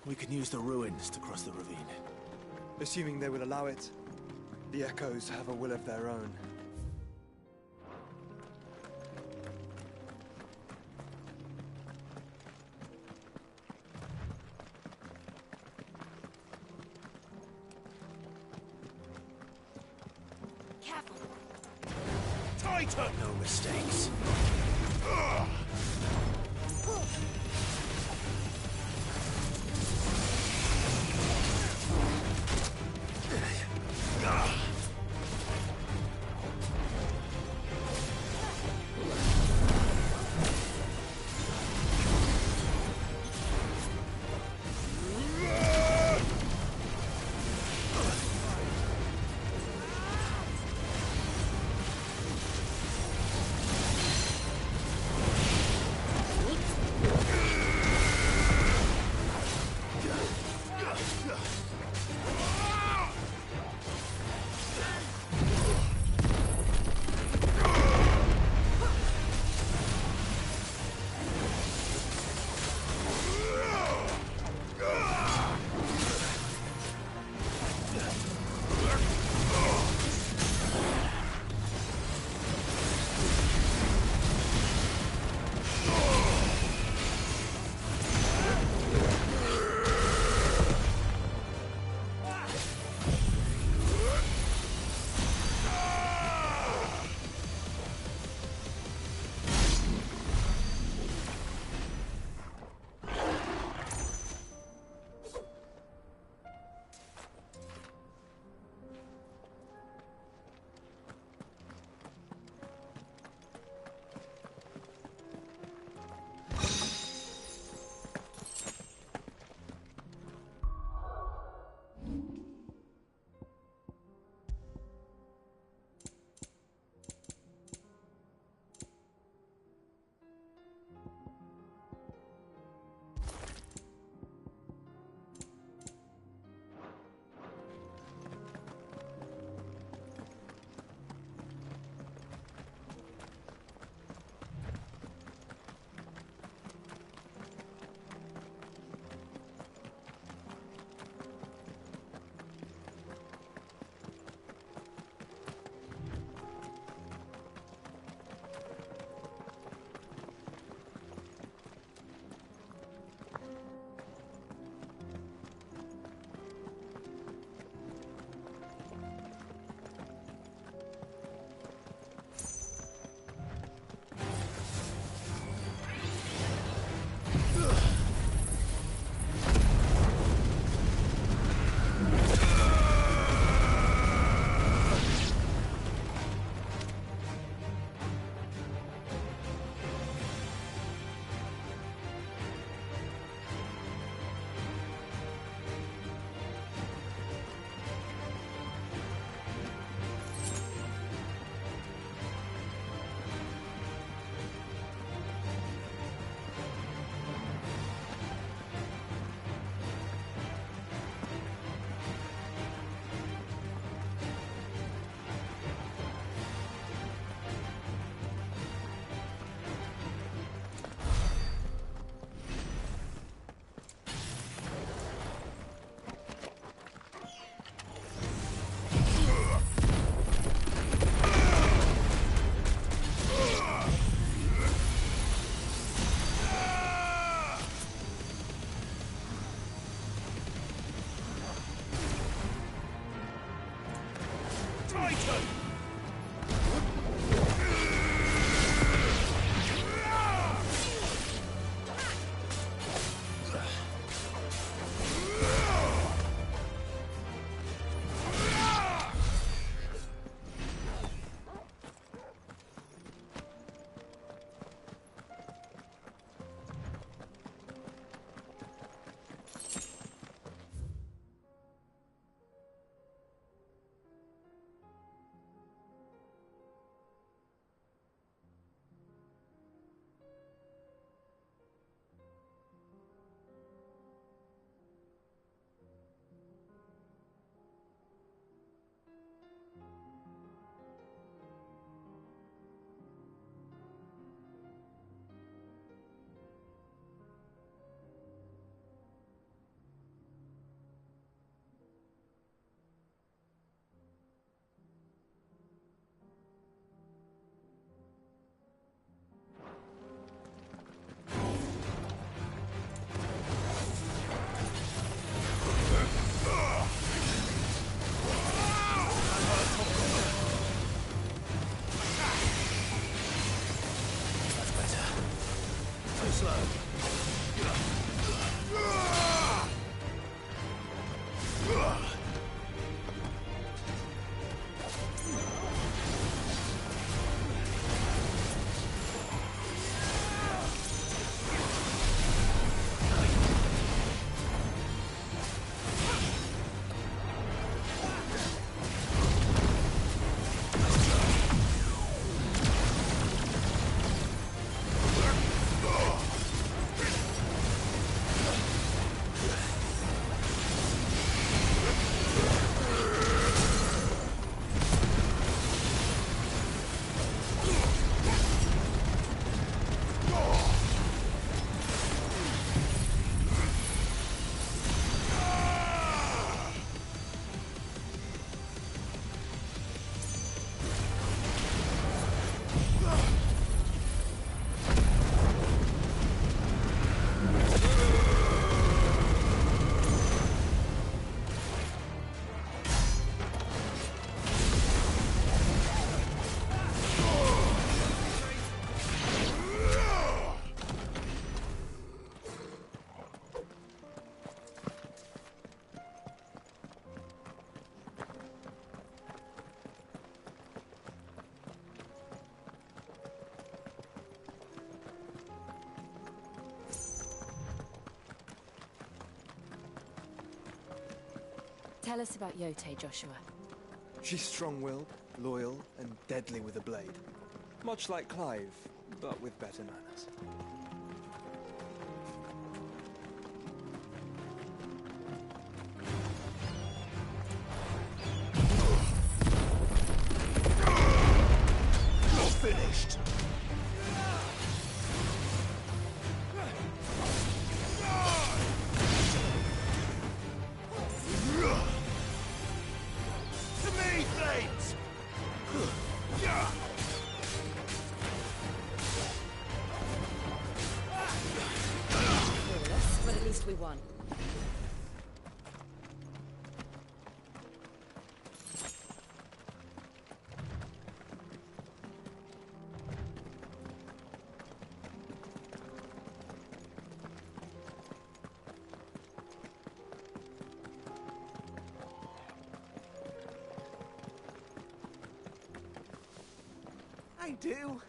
We can use the ruins to cross the ravine. Assuming they will allow it. The echoes have a will of their own. Careful. Tighter! No mistakes. slow. Tell us about Yote, Joshua. She's strong-willed, loyal, and deadly with a blade. Much like Clive, but with better manners. You're finished. To me, flames! Yes, but at least we won. I do.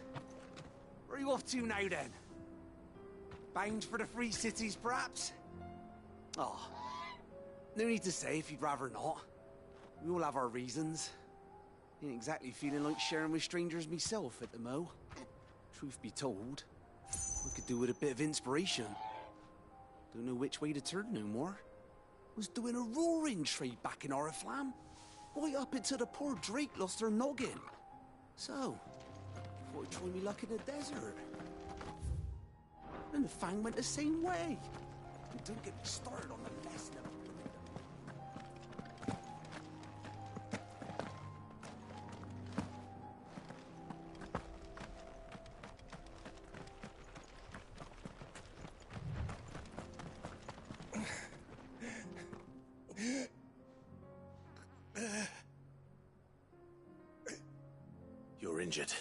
Where are you off to now, then? Bound for the Free Cities, perhaps? Oh, no need to say if you'd rather not. We all have our reasons. Ain't exactly feeling like sharing with strangers myself at the mo. Truth be told, I could do with a bit of inspiration. Don't know which way to turn no more. Was doing a roaring trade back in Oriflamme. Right up until the poor Drake lost her noggin. So, thought I'd try me luck in the desert. And the Fang went the same way. And don't get me started on the mess now. You're injured.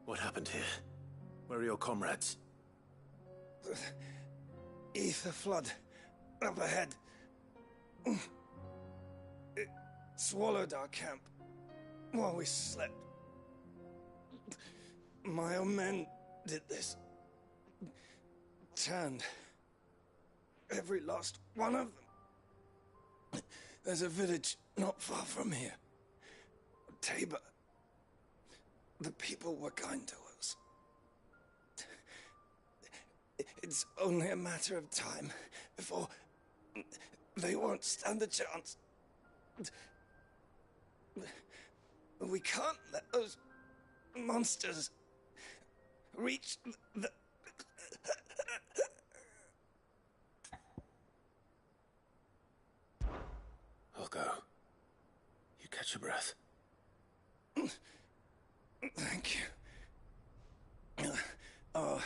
What happened here? Where are your comrades? Ether flood up ahead. It swallowed our camp while we slept. My own men did this. Turned every last one of them. There's a village not far from here. Tabor. The people were kind to us. It's only a matter of time before they won't stand a chance. We can't let those monsters reach the... I'll go. You catch your breath. Thank you. Our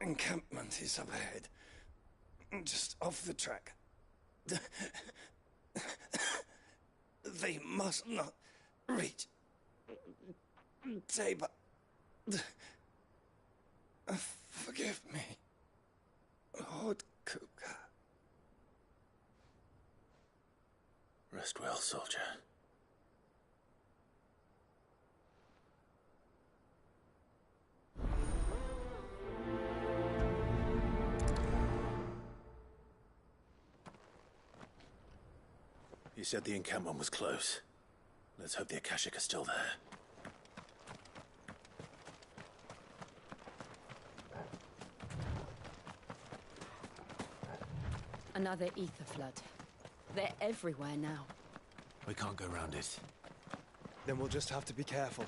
encampment is up ahead. Just off the track. They must not reach Tabor. Forgive me, Lord Kupka. Rest well, soldier. You said the encampment was close. Let's hope the Akashic are still there. Another ether flood. They're everywhere now. We can't go round it. Then we'll just have to be careful.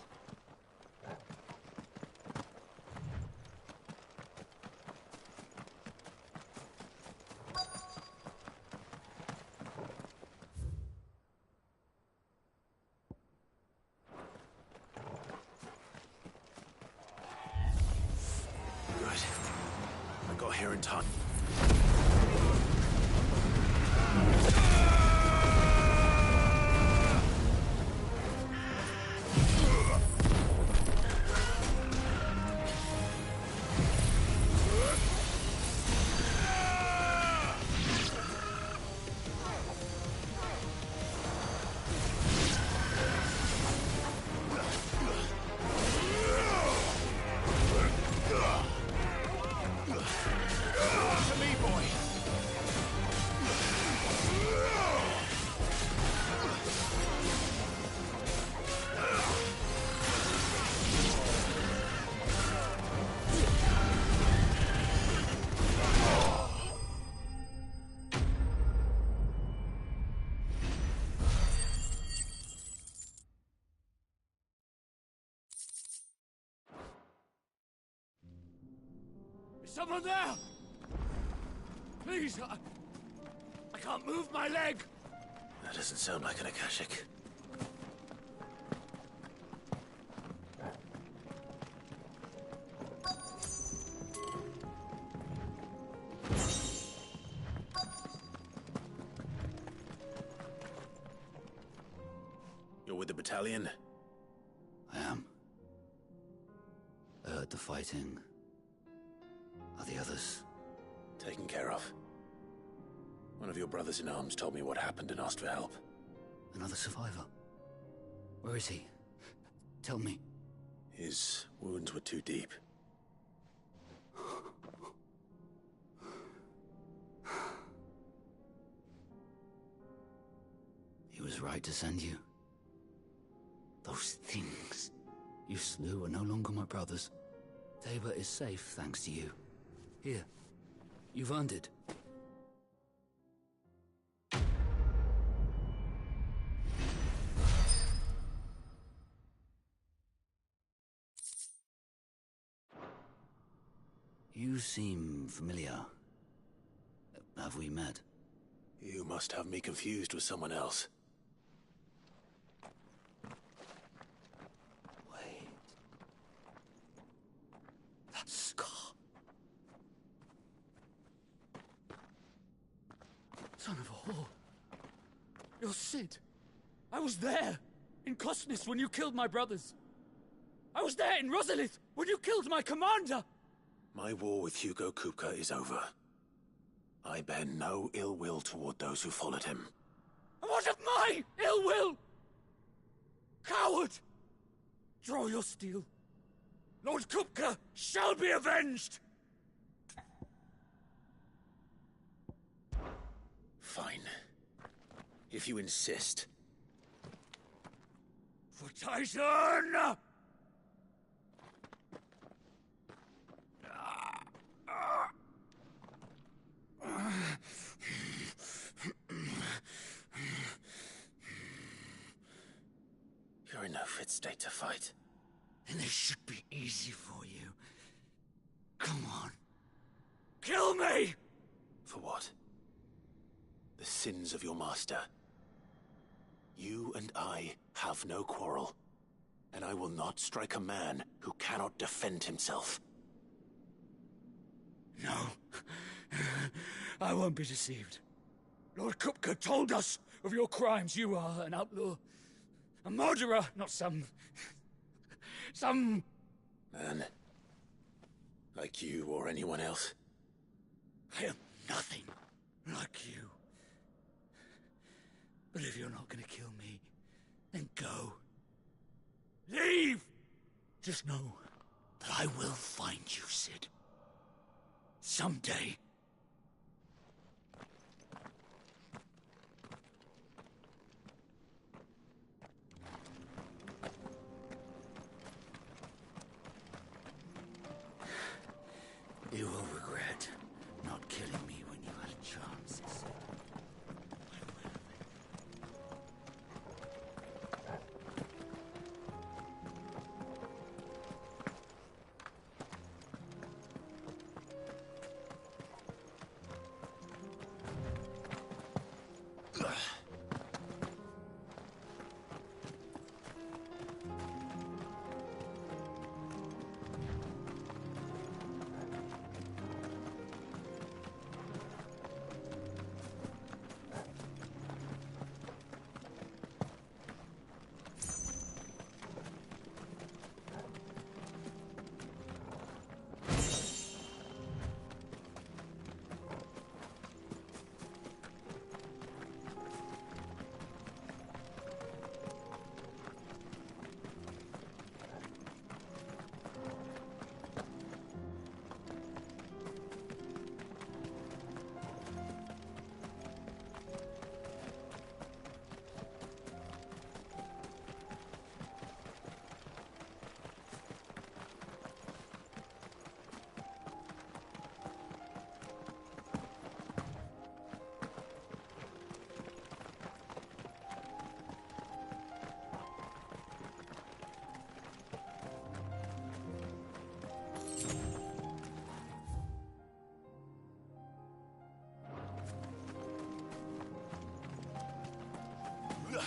Good. I got here in time. Someone there! Please, I can't move my leg! That doesn't sound like an Akashic. You're with the battalion? I am. I heard the fighting. Are the others? Taken care of. One of your brothers-in-arms told me what happened and asked for help. Another survivor? Where is he? Tell me. His wounds were too deep. He was right to send you. Those things you slew are no longer my brothers. Tabor is safe thanks to you. Here, you've earned it. You seem familiar. Have we met? You must have me confused with someone else. Wait. That scar. Son of a whore. You're Sid. I was there, in Kosnis, when you killed my brothers. I was there in Rosalith, when you killed my commander! My war with Hugo Kupka is over. I bear no ill will toward those who followed him. And what of my ill will? Coward! Draw your steel. Lord Kupka shall be avenged! Fine. If you insist. For Titan! You're in no fit state to fight. And this should be easy for you. Come on. Kill me! For what? The sins of your master. You and I have no quarrel, and I will not strike a man who cannot defend himself. No. I won't be deceived. Lord Kupka told us of your crimes. You are an outlaw. A murderer, not some... Man, Like you or anyone else. I am nothing like you. But if you're not gonna kill me, then go. Leave! Just know that I will find you, Sid. Someday. You will regret not killing me when you had a chance, Sid. I will.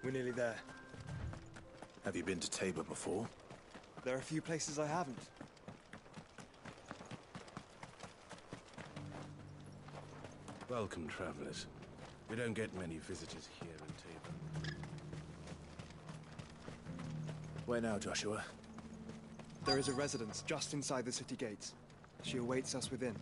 We're nearly there. Have you been to Tabor before? There are a few places I haven't. Welcome, travelers. We don't get many visitors here in Tabor. Where now, Joshua? There is a residence just inside the city gates. She awaits us within.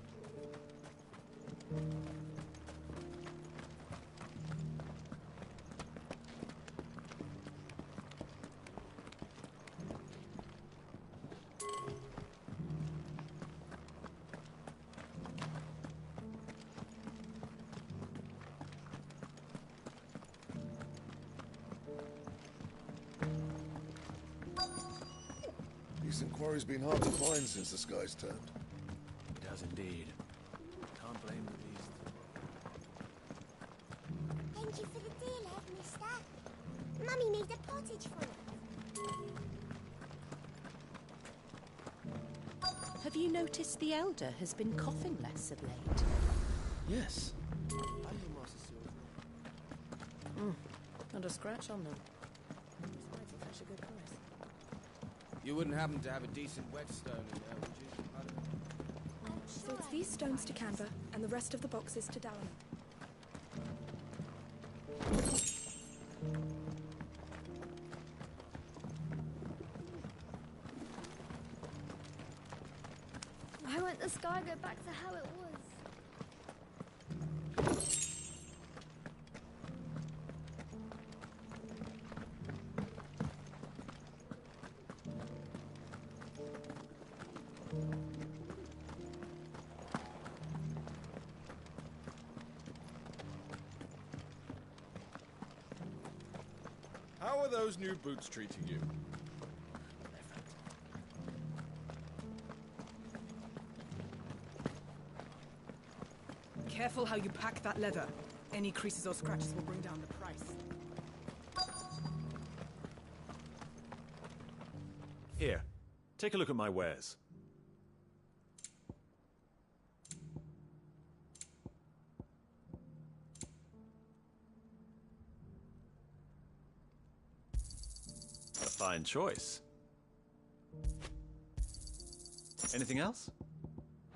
Decent quarry's been hard to find since the skies turned. It has indeed. Can't blame the beast. Thank you for the deal, Ed, mister. Mummy made a pottage for it. Have you noticed the Elder has been coughing less of late? Yes. Not a scratch on them. Besides, it's such a good price. You wouldn't happen to have a decent whetstone in there, would you? So it's these stones to Canva, and the rest of the boxes to Dallin. I want the sky go back to how it was. How are those new boots treating you? Careful how you pack that leather. Any creases or scratches will bring down the price. Here, take a look at my wares. A fine choice. Anything else?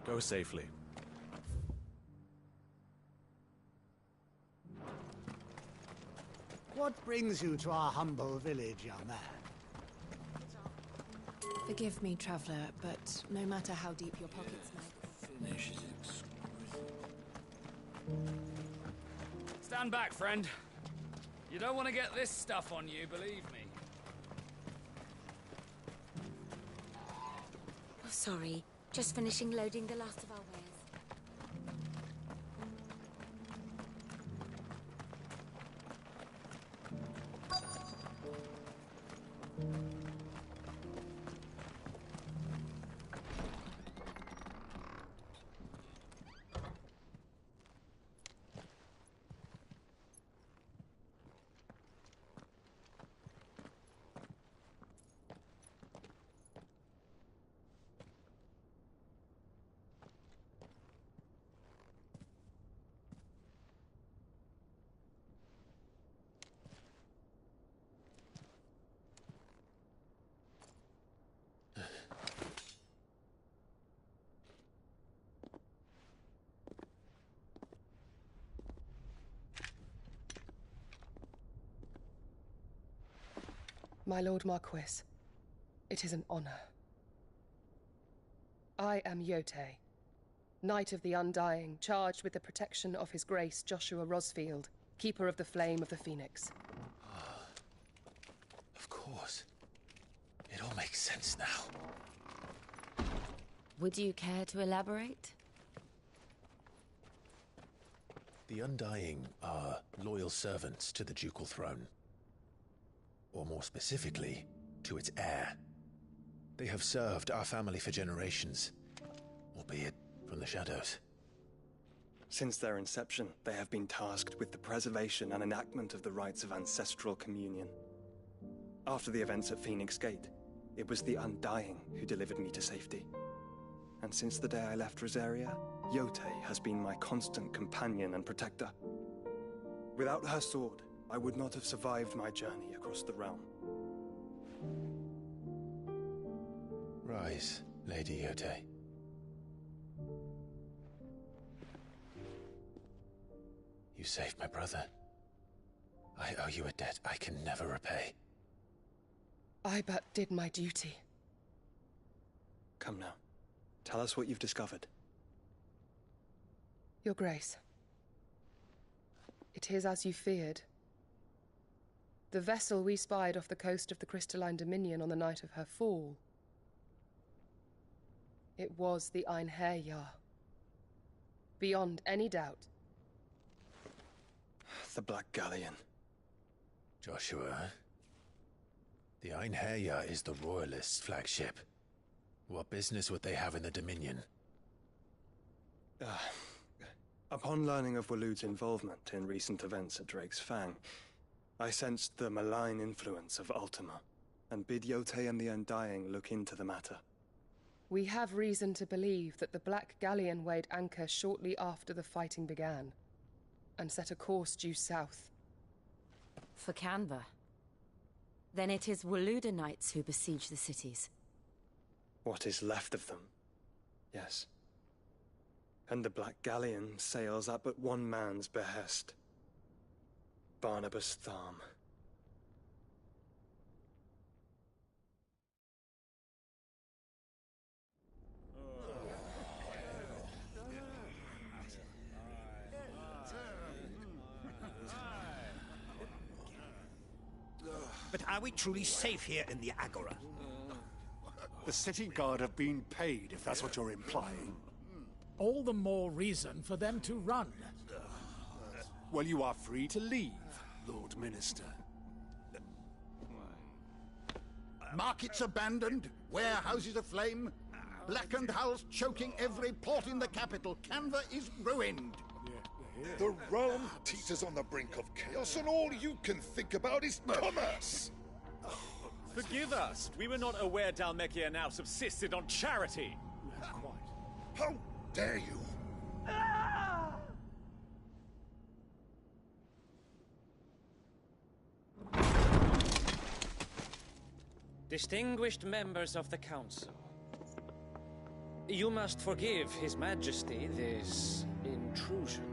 Go safely. What brings you to our humble village, young man? Forgive me, traveller, but no matter how deep your pockets may... Finish is exquisite. Stand back, friend. You don't want to get this stuff on you, believe me. Oh, sorry. Just finishing loading the last of our wares. My Lord Marquis, it is an honor. I am Yote, Knight of the Undying, charged with the protection of His Grace Joshua Rosfield, Keeper of the Flame of the Phoenix. Of course. It all makes sense now. Would you care to elaborate? The Undying are loyal servants to the ducal throne. Or more specifically, to its heir. They have served our family for generations, albeit from the shadows. Since their inception, they have been tasked with the preservation and enactment of the rites of ancestral communion. After the events at Phoenix Gate, it was the Undying who delivered me to safety. And since the day I left Rosaria, Yote has been my constant companion and protector. Without her sword, I would not have survived my journey across the realm. Rise, Lady Yote. You saved my brother. I owe you a debt I can never repay. I but did my duty. Come now. Tell us what you've discovered. Your Grace. It is as you feared. The vessel we spied off the coast of the Crystalline Dominion on the night of her fall. It was the Einherjar. Beyond any doubt. The Black Galleon. Joshua, the Einherjar is the Royalists' flagship. What business would they have in the Dominion? Upon learning of Waloed's involvement in recent events at Drake's Fang, I sensed the malign influence of Ultima, and bid Yote and the Undying look into the matter. We have reason to believe that the Black Galleon weighed anchor shortly after the fighting began, and set a course due south. For Canva. Then it is Waloed Knights who besiege the cities. What is left of them, yes. And the Black Galleon sails at but one man's behest. Barnabas Tharm. Are we truly safe here in the Agora? The city guard have been paid, if that's what you're implying. All the more reason for them to run. Well, you are free to leave, Lord Minister. Markets abandoned, warehouses aflame, blackened hulls choking every port in the capital. Canva is ruined. The realm teeters on the brink of chaos, and all you can think about is commerce! Forgive us. We were not aware Dhalmekia now subsisted on charity. How dare you? Distinguished members of the Council, you must forgive His Majesty this intrusion.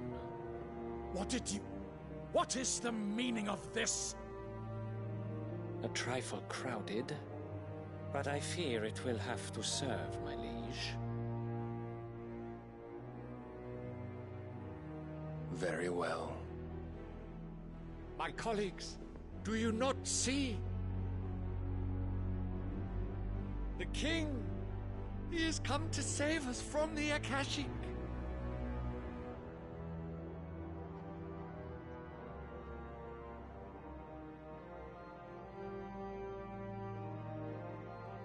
What is the meaning of this? A trifle crowded, but I fear it will have to serve, my liege. Very well. My colleagues, do you not see? The king! He has come to save us from the Akashic!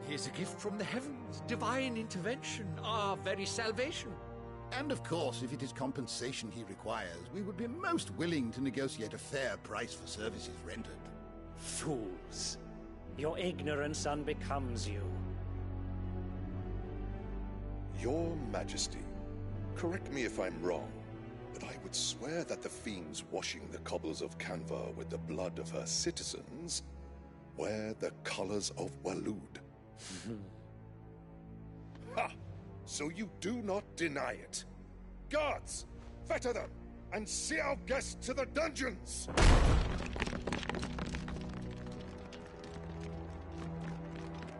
He is a gift from the heavens, divine intervention, our very salvation. And of course, if it is compensation he requires, we would be most willing to negotiate a fair price for services rendered. Fools! Your ignorance unbecomes you. Your Majesty, correct me if I'm wrong, but I would swear that the fiends washing the cobbles of Canva with the blood of her citizens wear the colors of Waloed. Ha! So you do not deny it. Guards, fetter them, and see our guests to the dungeons!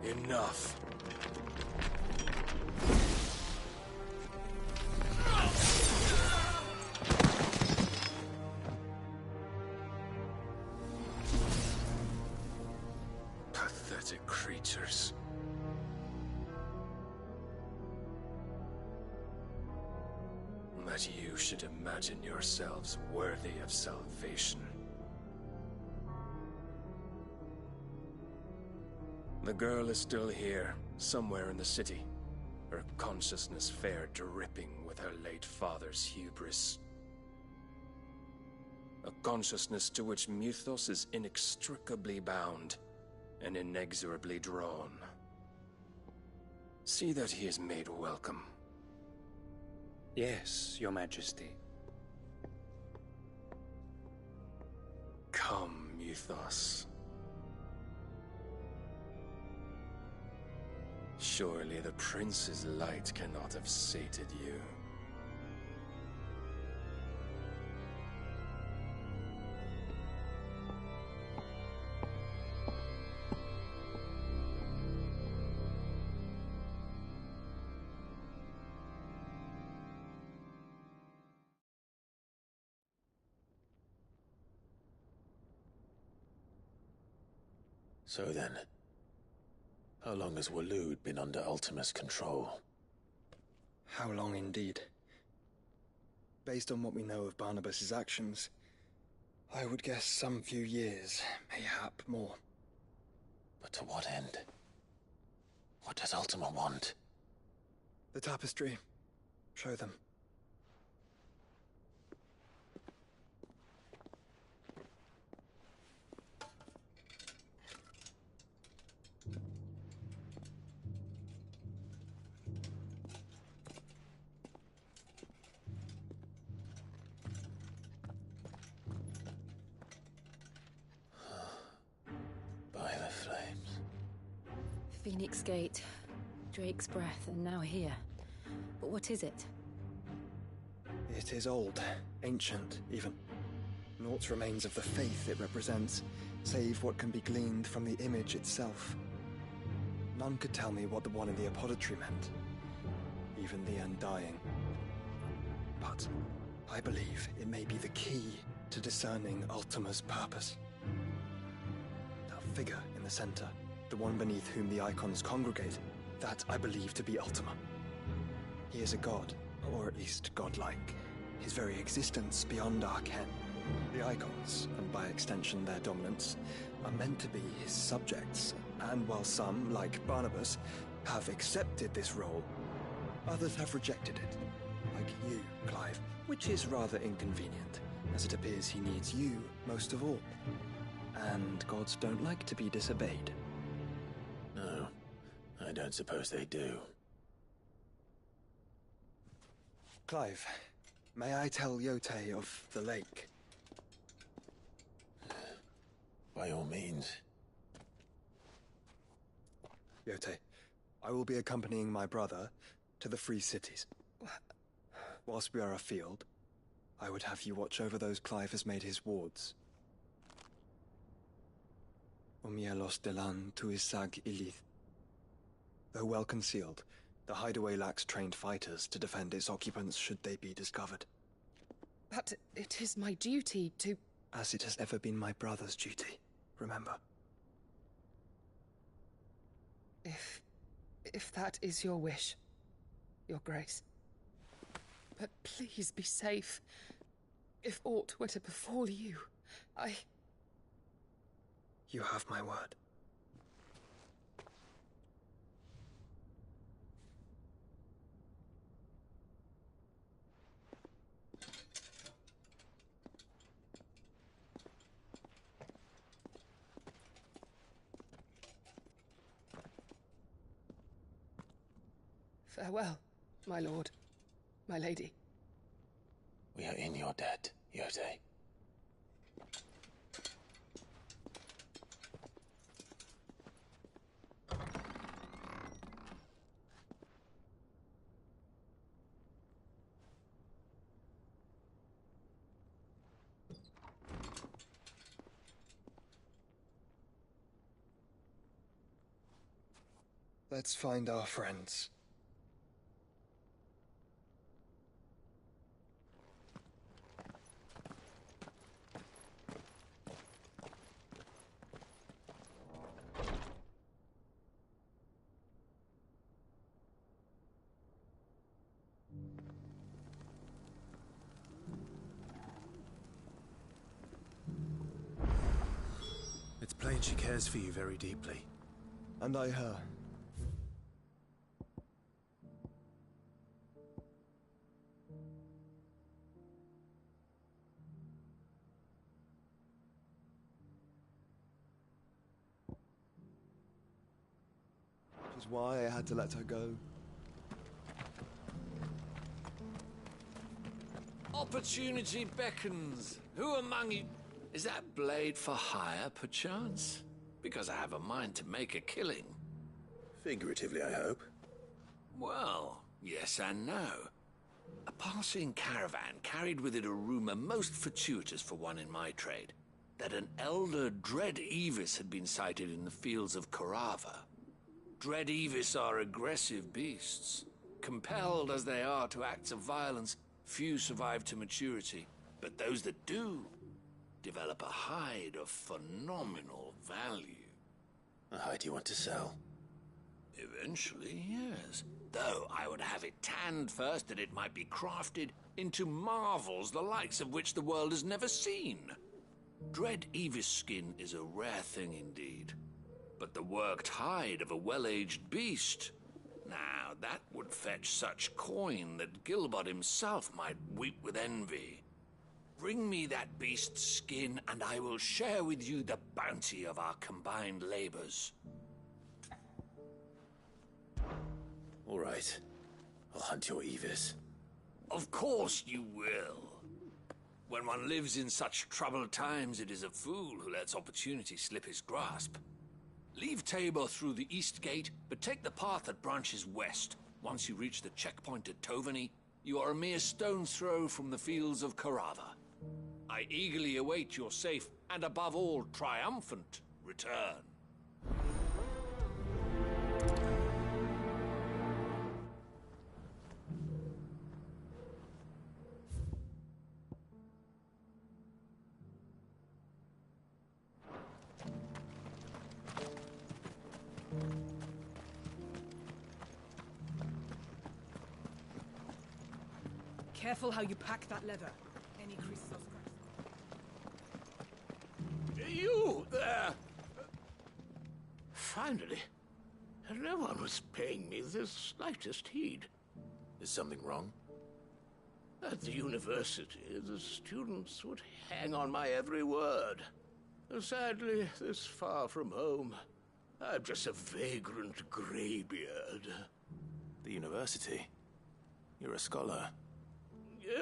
Enough. Pathetic creatures. That you should imagine yourselves worthy of salvation. The girl is still here, somewhere in the city. Her consciousness fair dripping with her late father's hubris. A consciousness to which Mythos is inextricably bound and inexorably drawn. See that he is made welcome. Yes, Your Majesty. Come, Mythos. Surely the prince's light cannot have sated you. So then, how long has Waloed been under Ultima's control? How long indeed? Based on what we know of Barnabas's actions, I would guess some few years, mayhap more. But to what end? What does Ultima want? The tapestry. Show them. Phoenix Gate, Drake's Breath, and now here. But what is it? It is old, ancient, even. Naught remains of the faith it represents, save what can be gleaned from the image itself. None could tell me what the one in the apothecary meant, even the Undying. But I believe it may be the key to discerning Ultima's purpose. That figure the center, the one beneath whom the icons congregate, that I believe to be Ultima. He is a god, or at least godlike, his very existence beyond our ken. The icons, and by extension their dominants, are meant to be his subjects, and while some, like Barnabas, have accepted this role, others have rejected it, like you, Clive, which is rather inconvenient, as it appears he needs you most of all. And gods don't like to be disobeyed. No, I don't suppose they do. Clive, may I tell Yote of the lake? By all means. Yote, I will be accompanying my brother to the Free Cities. Whilst we are afield, I would have you watch over those Clive has made his wards. Omielos delan tuisag ilith. Though well concealed, the hideaway lacks trained fighters to defend its occupants should they be discovered. But it is my duty to... As it has ever been my brother's duty, remember. If that is your wish, Your Grace. But please be safe. If aught were to befall you, You have my word. Farewell, my lord, my lady. We are in your debt, Yote. Let's find our friends. It's plain she cares for you very deeply. And I her. Which is why I had to let her go. Opportunity beckons. Who among you... Is that blade for hire, perchance? Because I have a mind to make a killing. Figuratively, I hope. Well, yes and no. A passing caravan carried with it a rumor most fortuitous for one in my trade, that an elder Dread Evis had been sighted in the fields of Korava. Dread Evis are aggressive beasts. Compelled as they are to acts of violence, few survive to maturity, but those that do develop a hide of phenomenal value. A hide you want to sell? Eventually, yes. Though I would have it tanned first that it might be crafted into marvels the likes of which the world has never seen. Dread Evis skin is a rare thing indeed. But the worked hide of a well-aged beast... Now, that would fetch such coin that Gilbert himself might weep with envy. Bring me that beast's skin, and I will share with you the bounty of our combined labors. All right. I'll hunt your Evis. Of course you will. When one lives in such troubled times, it is a fool who lets opportunity slip his grasp. Leave Tabor through the east gate, but take the path that branches west. Once you reach the checkpoint at Tovany, you are a mere stone's throw from the fields of Korava. I eagerly await your safe, and above all, triumphant return. Careful how you pack that leather. Any creases or scratches. You there! Finally. No one was paying me the slightest heed. Is something wrong? At the university, the students would hang on my every word. Sadly, this far from home, I'm just a vagrant greybeard. The university? You're a scholar.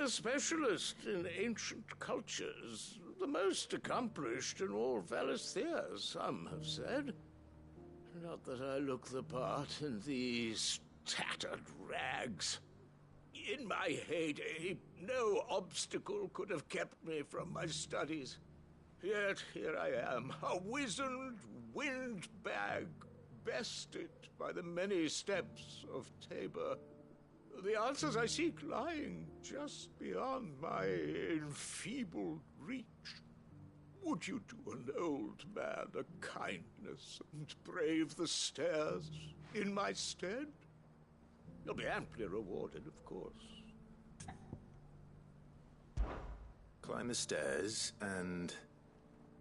A specialist in ancient cultures. The most accomplished in all Valisthea, some have said. Not that I look the part in these tattered rags. In my heyday, no obstacle could have kept me from my studies. Yet here I am, a wizened windbag, bested by the many steps of Tabor. The answers I seek lying just beyond my enfeebled reach. Would you do an old man a kindness and brave the stairs in my stead? You'll be amply rewarded, of course. Climb the stairs and...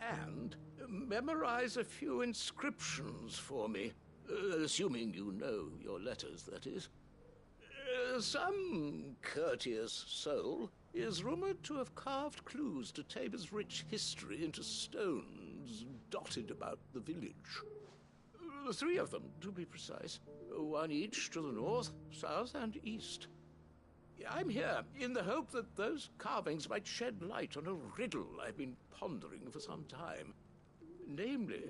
And memorize a few inscriptions for me. Assuming you know your letters, that is. Some courteous soul is rumored to have carved clues to Tabor's rich history into stones dotted about the village. 3 of them, to be precise. 1 each to the north, south, and east. I'm here in the hope that those carvings might shed light on a riddle I've been pondering for some time. Namely,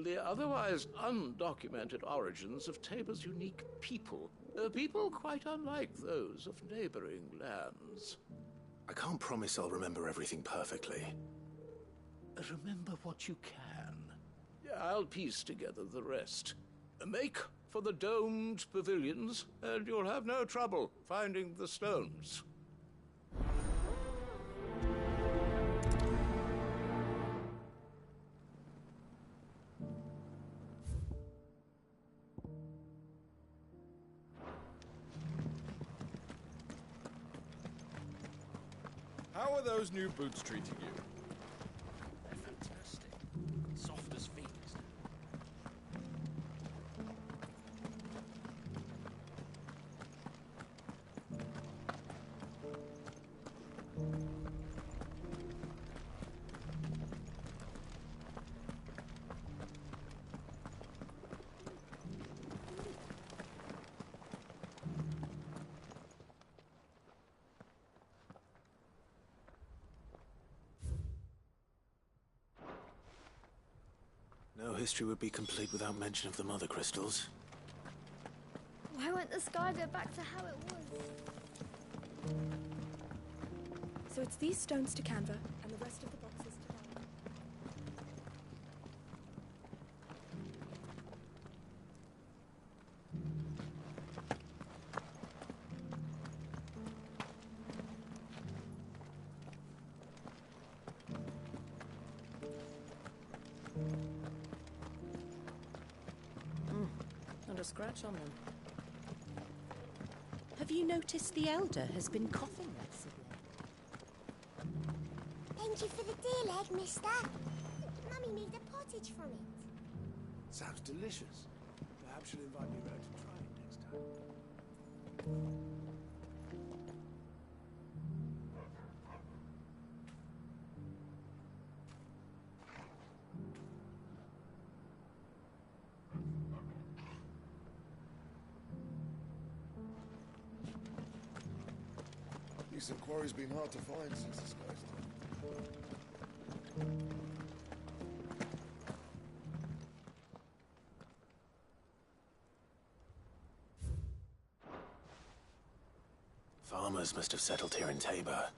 the otherwise undocumented origins of Tabor's unique people. People quite unlike those of neighboring lands. I can't promise I'll remember everything perfectly. Remember what you can. I'll piece together the rest. Make for the domed pavilions, and you'll have no trouble finding the stones. How are those new boots treating you? They're fantastic. Soft as feet. No history would be complete without mention of the mother crystals. Why won't the sky go back to how it was? So it's these stones to Canva, and the rest of the boxes to Val. Not a scratch on them. Have you noticed the elder has been coughing less of late? Thank you for the deer leg, mister. Mummy made a pottage from it. Sounds delicious. Perhaps you'll invite me round to try it next time. Decent quarry's been hard to find since this guy's time. Farmers must have settled here in Tabor.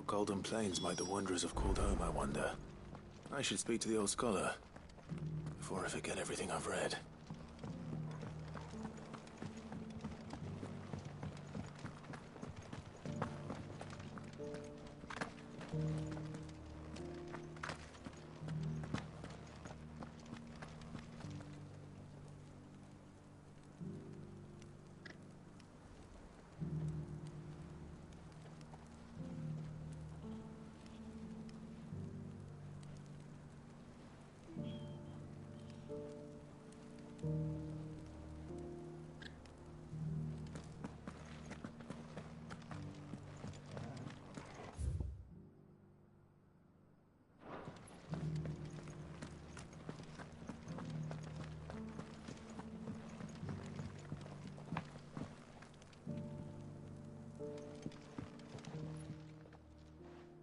golden plains might the wanderers have called home, I wonder? I should speak to the old scholar before I forget everything I've read.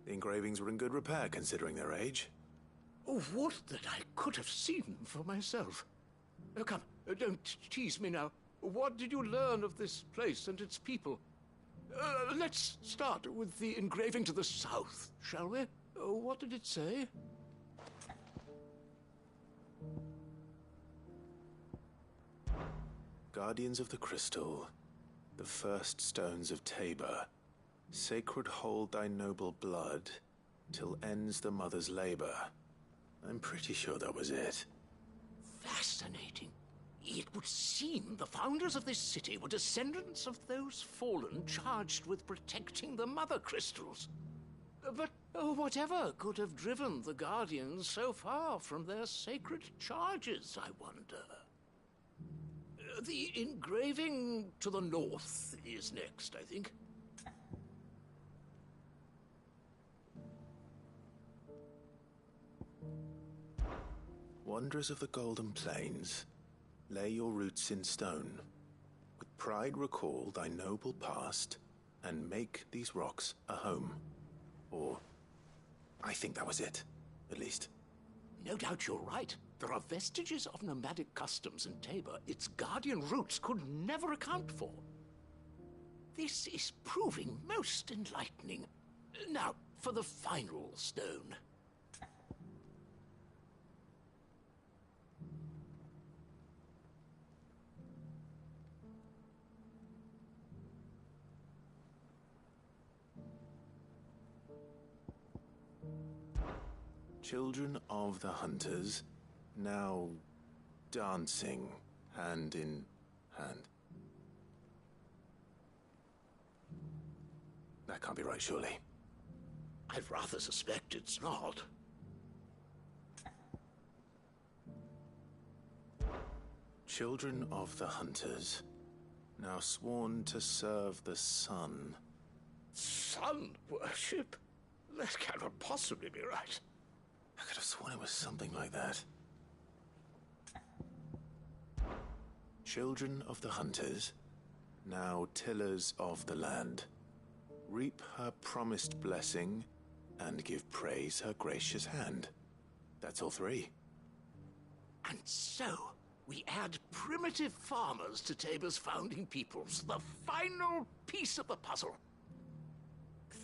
The engravings were in good repair, considering their age. Oh, would that I could have seen them for myself. Come, don't tease me now. What did you learn of this place and its people? Let's start with the engraving to the south, shall we? What did it say? Guardians of the Crystal, the first stones of Tabor. Sacred hold thy noble blood, till ends the mother's labor. I'm pretty sure that was it. Fascinating. It would seem the founders of this city were descendants of those fallen charged with protecting the mother crystals. But whatever could have driven the Guardians so far from their sacred charges, I wonder? The engraving to the north is next, I think. Wanderers of the Golden Plains, lay your roots in stone. With pride recall thy noble past, and make these rocks a home. Or, I think that was it, at least. No doubt you're right. There are vestiges of nomadic customs in Tabor its guardian roots could never account for. This is proving most enlightening. Now, for the final stone. Children of the Hunters, now dancing hand in hand. That can't be right, surely. I'd rather suspect it's not. Children of the Hunters, now sworn to serve the sun. Sun worship? That cannot possibly be right. I could have sworn it was something like that. Children of the Hunters, now tillers of the land, reap her promised blessing and give praise her gracious hand. That's all three. And so, we add primitive farmers to Tabor's founding peoples, the final piece of the puzzle.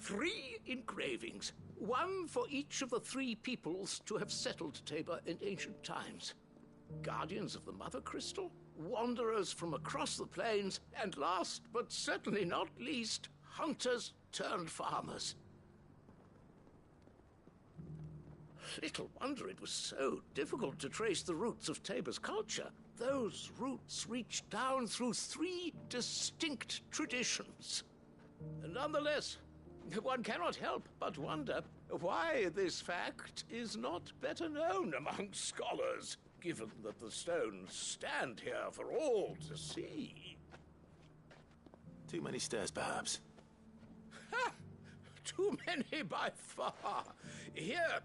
3 engravings, one for each of the 3 peoples to have settled Tabor in ancient times. Guardians of the Mother Crystal, wanderers from across the plains, and last but certainly not least, hunters turned farmers. Little wonder it was so difficult to trace the roots of Tabor's culture. Those roots reach down through 3 distinct traditions. Nonetheless, one cannot help but wonder why this fact is not better known among scholars, given that the stones stand here for all to see. Too many stairs, perhaps. Ha! Too many by far. Here,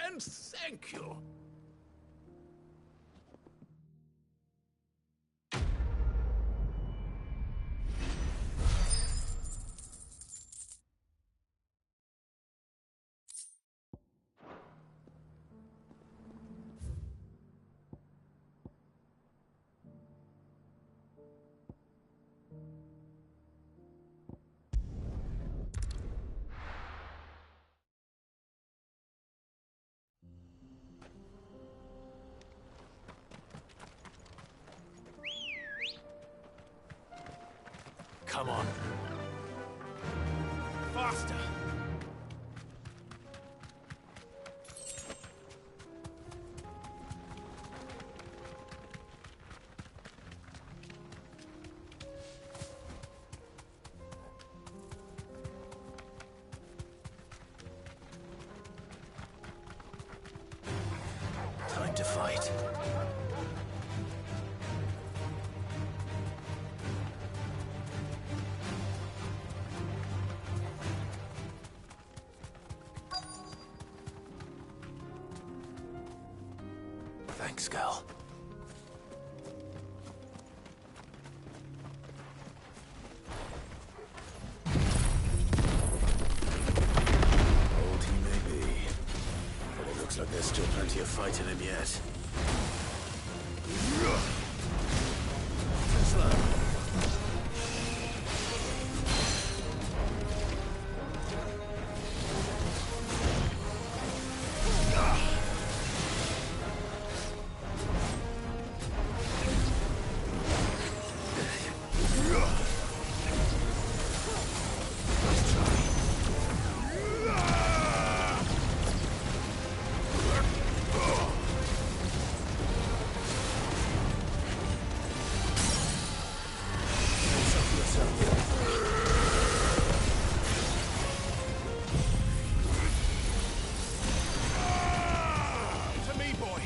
and thank you. Come on. Faster! Time to fight. Thanks, Gal. Old he may be, but it looks like there's still plenty of fight in him yet. Tesla. To me, boy.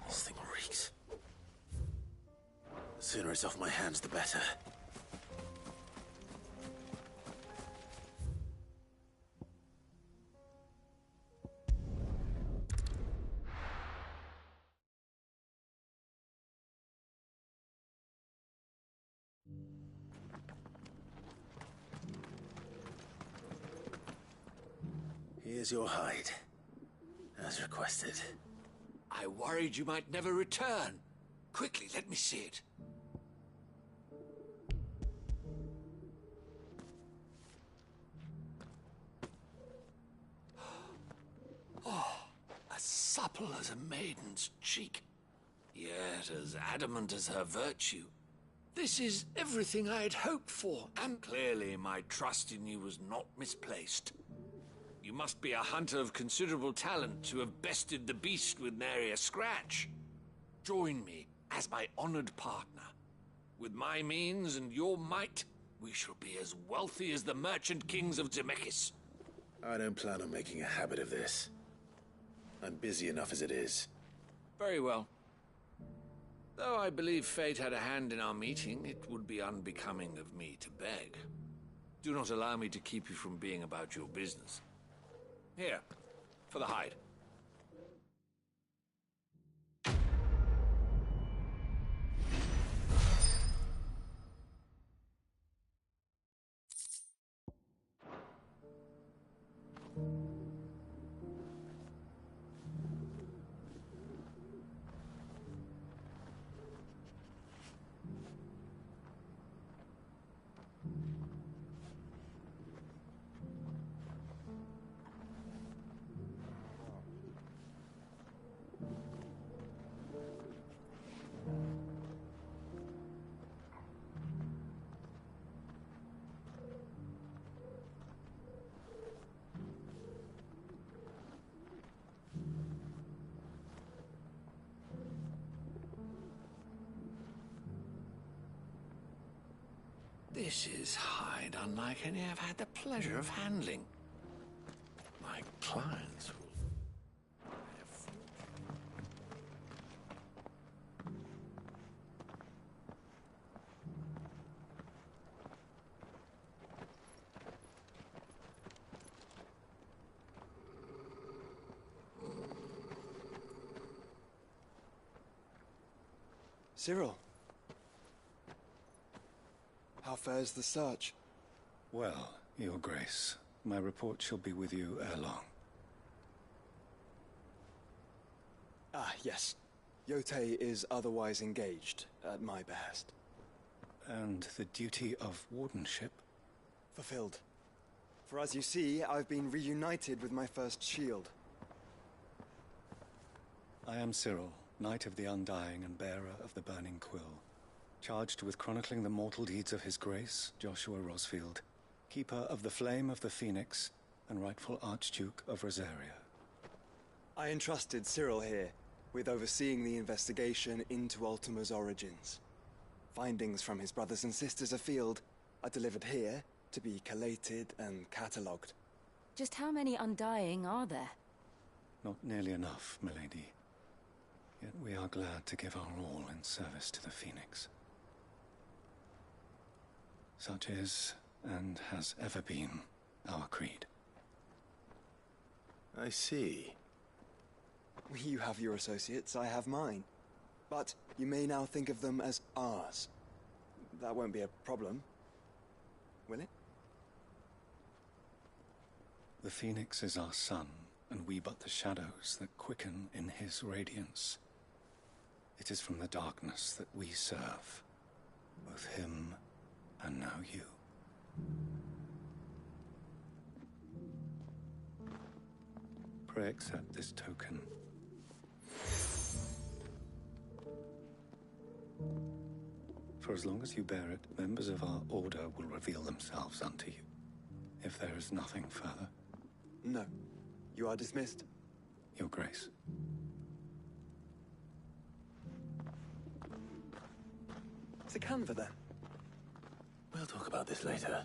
This thing reeks. The sooner it's off my hands, the better. Here's your hide, as requested. I worried you might never return. Quickly, let me see it. Oh, as supple as a maiden's cheek, yet as adamant as her virtue. This is everything I had hoped for, and clearly my trust in you was not misplaced. You must be a hunter of considerable talent to have bested the beast with nary a scratch. Join me as my honored partner. With my means and your might, we shall be as wealthy as the merchant kings of Zemeckis. I don't plan on making a habit of this. I'm busy enough as it is. Very well. Though I believe fate had a hand in our meeting, it would be unbecoming of me to beg. Do not allow me to keep you from being about your business. Here, for the hide. This is hide unlike any I've had the pleasure of handling. My my clients will... Cyril. How fares the search? Well, Your Grace, my report shall be with you ere long. Ah, yes. Yotei is otherwise engaged, at my behest. And the duty of wardenship? Fulfilled. For as you see, I've been reunited with my first shield. I am Cyril, Knight of the Undying and bearer of the Burning Quill, charged with chronicling the mortal deeds of His Grace, Joshua Rosfield, Keeper of the Flame of the Phoenix, and rightful Archduke of Rosaria. I entrusted Cyril here with overseeing the investigation into Ultima's origins. Findings from his brothers and sisters afield are delivered here to be collated and catalogued. Just how many Undying are there? Not nearly enough, milady. Yet we are glad to give our all in service to the Phoenix. Such is, and has ever been, our creed. I see. You have your associates, I have mine. But you may now think of them as ours. That won't be a problem, will it? The Phoenix is our sun, and we but the shadows that quicken in his radiance. It is from the darkness that we serve, both him and now you. Pray accept this token. For as long as you bear it, members of our order will reveal themselves unto you. If there is nothing further. No. You are dismissed. Your Grace. To Canva, then. We'll talk about this later.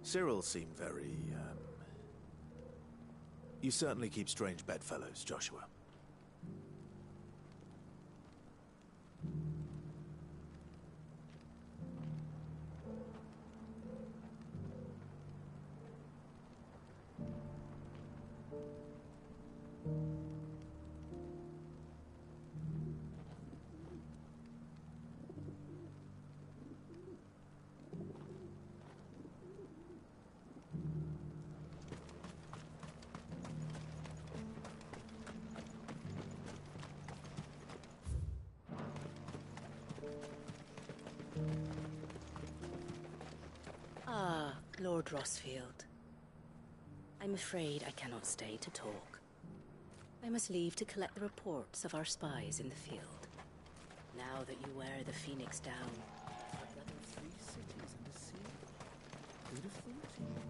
Cyril seemed very, You certainly keep strange bedfellows, Joshua. Ah, Lord Rosfield. I'm afraid I cannot stay to talk. I must leave to collect the reports of our spies in the field. Now that you wear the Phoenix down... Three cities and a sea. Who'd have thought it?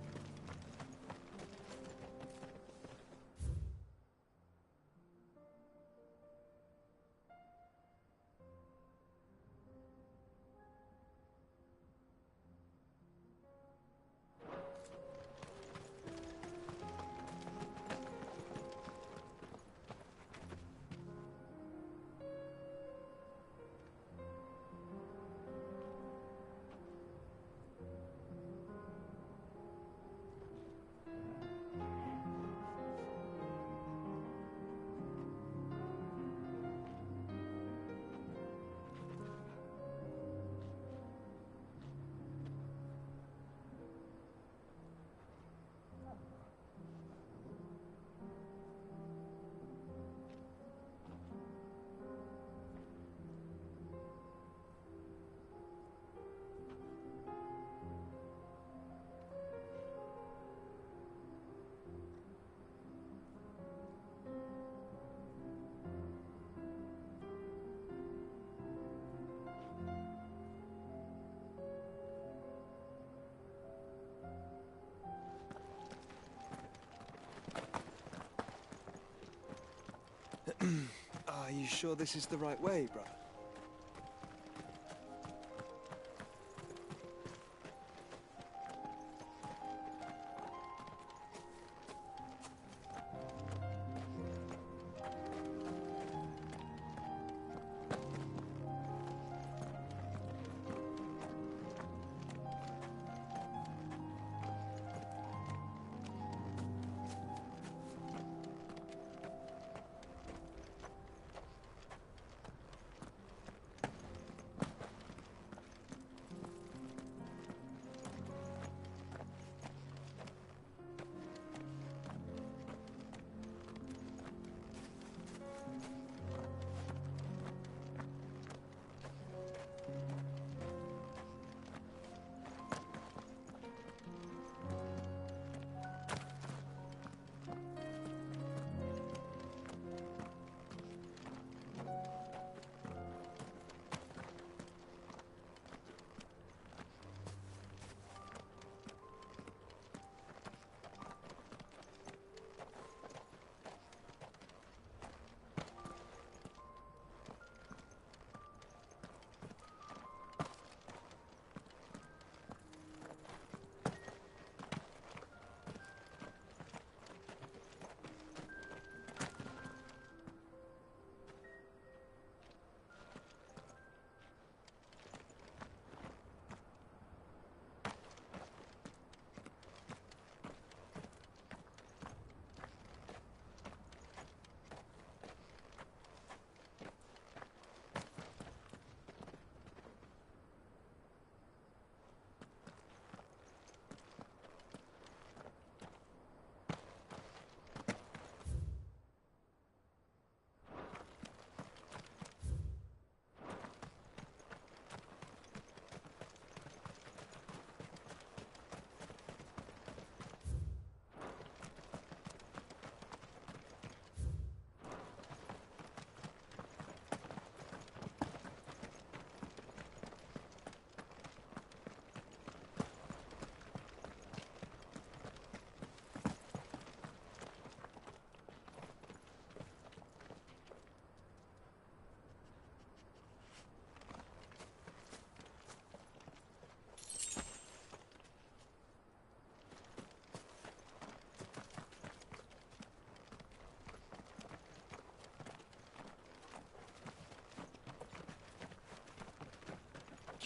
Are you sure this is the right way, brother?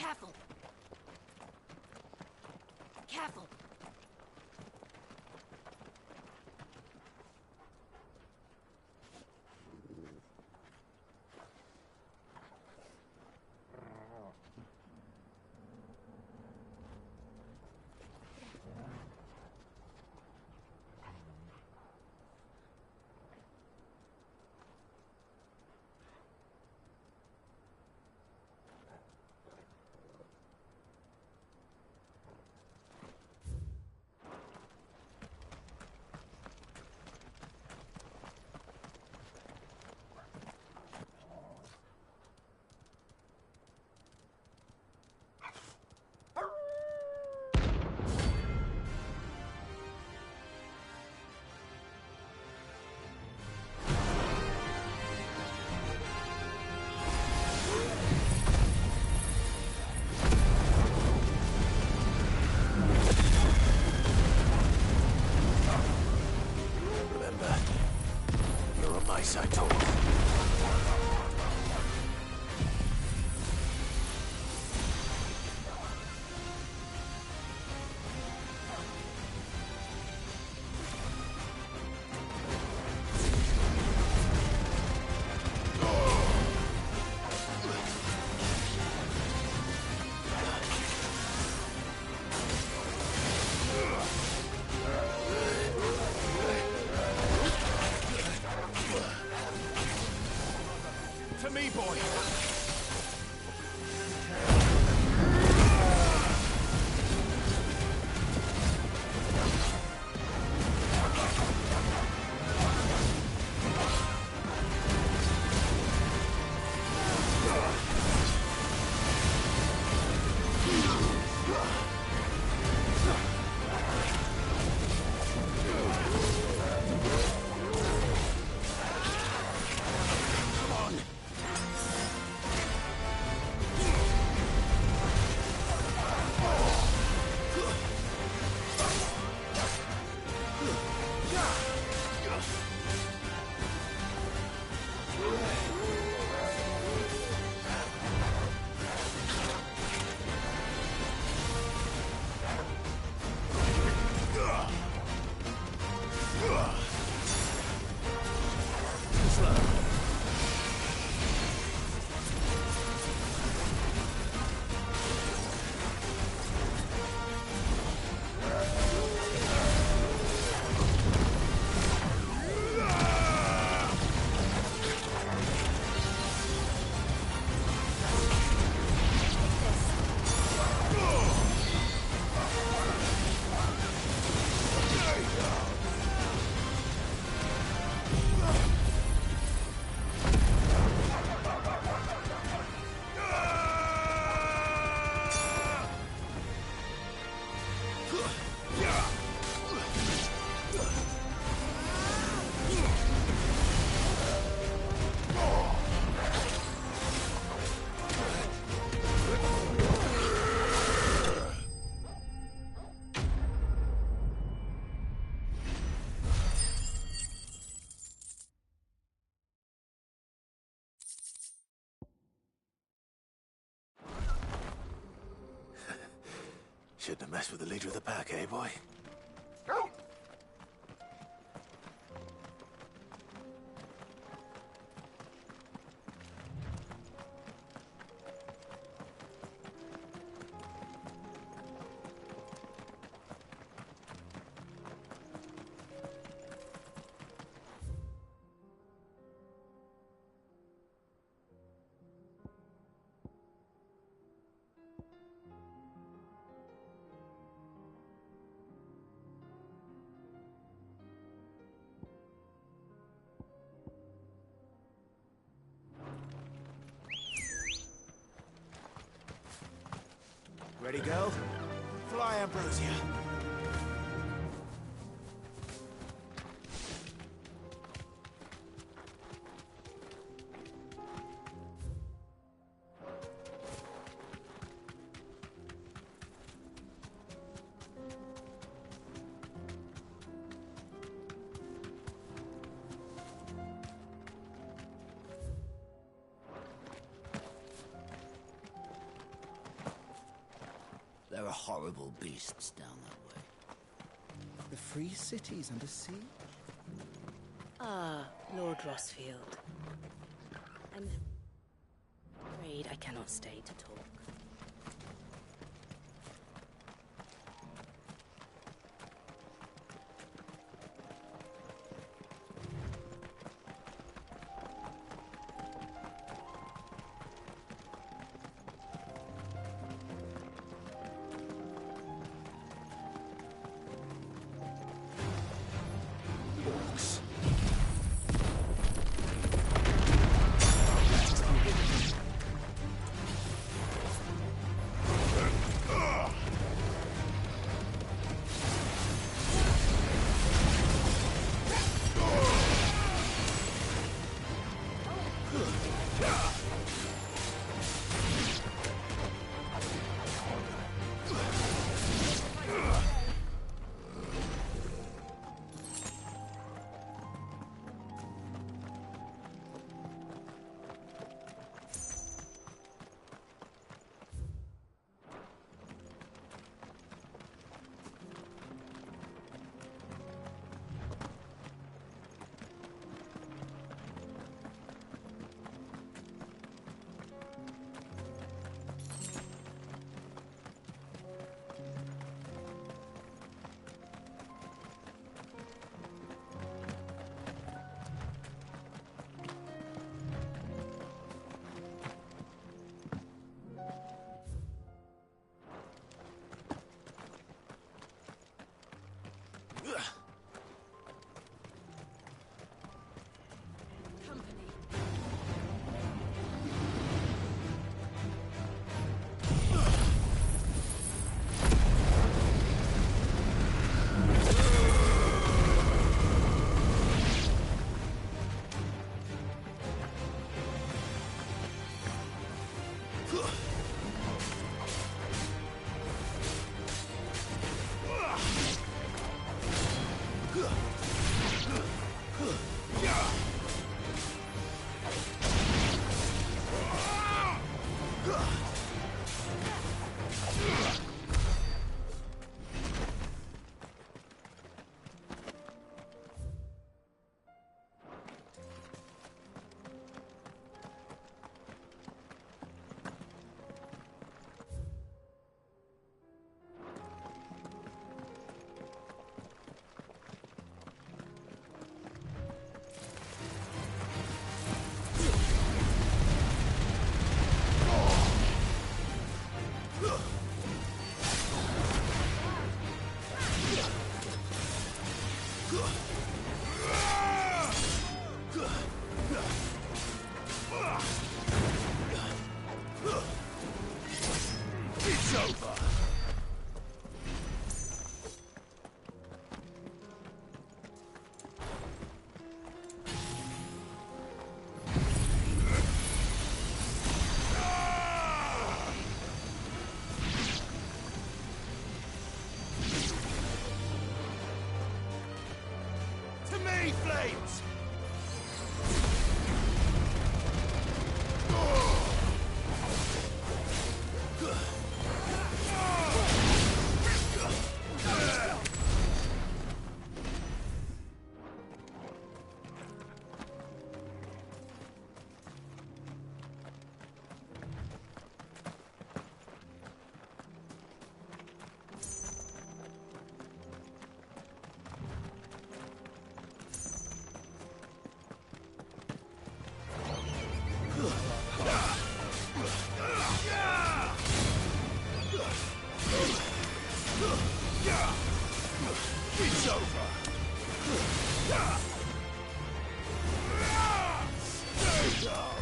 Careful! Careful! I told. To me, boy. Shouldn't have messed with the leader of the pack, eh, boy? Ready, girl? Fly, Ambrosia. horrible beasts down that way. The Free City's under siege? Ah, Lord Rossfield. I'm afraid I cannot stay to talk. It's over. Stay down.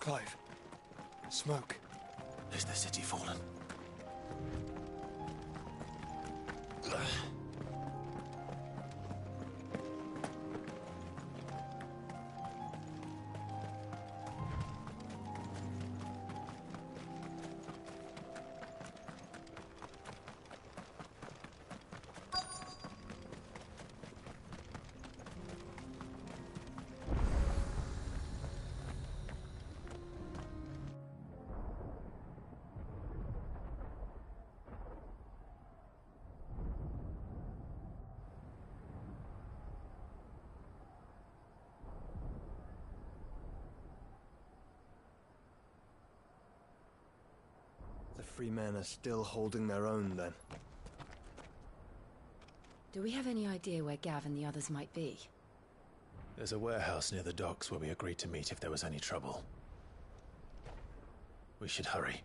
Clive. Smoke. Is the city fallen? The free men are still holding their own, then. Do we have any idea where Gav and the others might be? There's a warehouse near the docks where we agreed to meet if there was any trouble. We should hurry.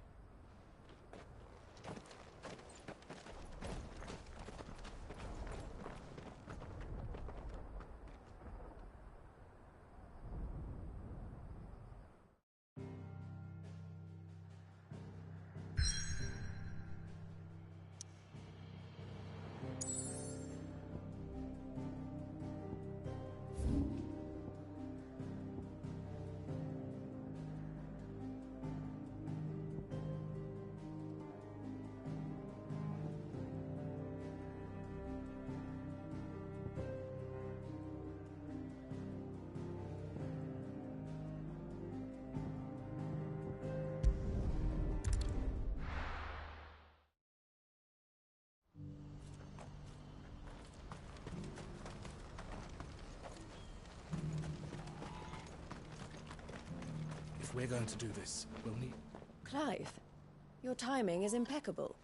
If we're going to do this, we'll need... Clive, your timing is impeccable.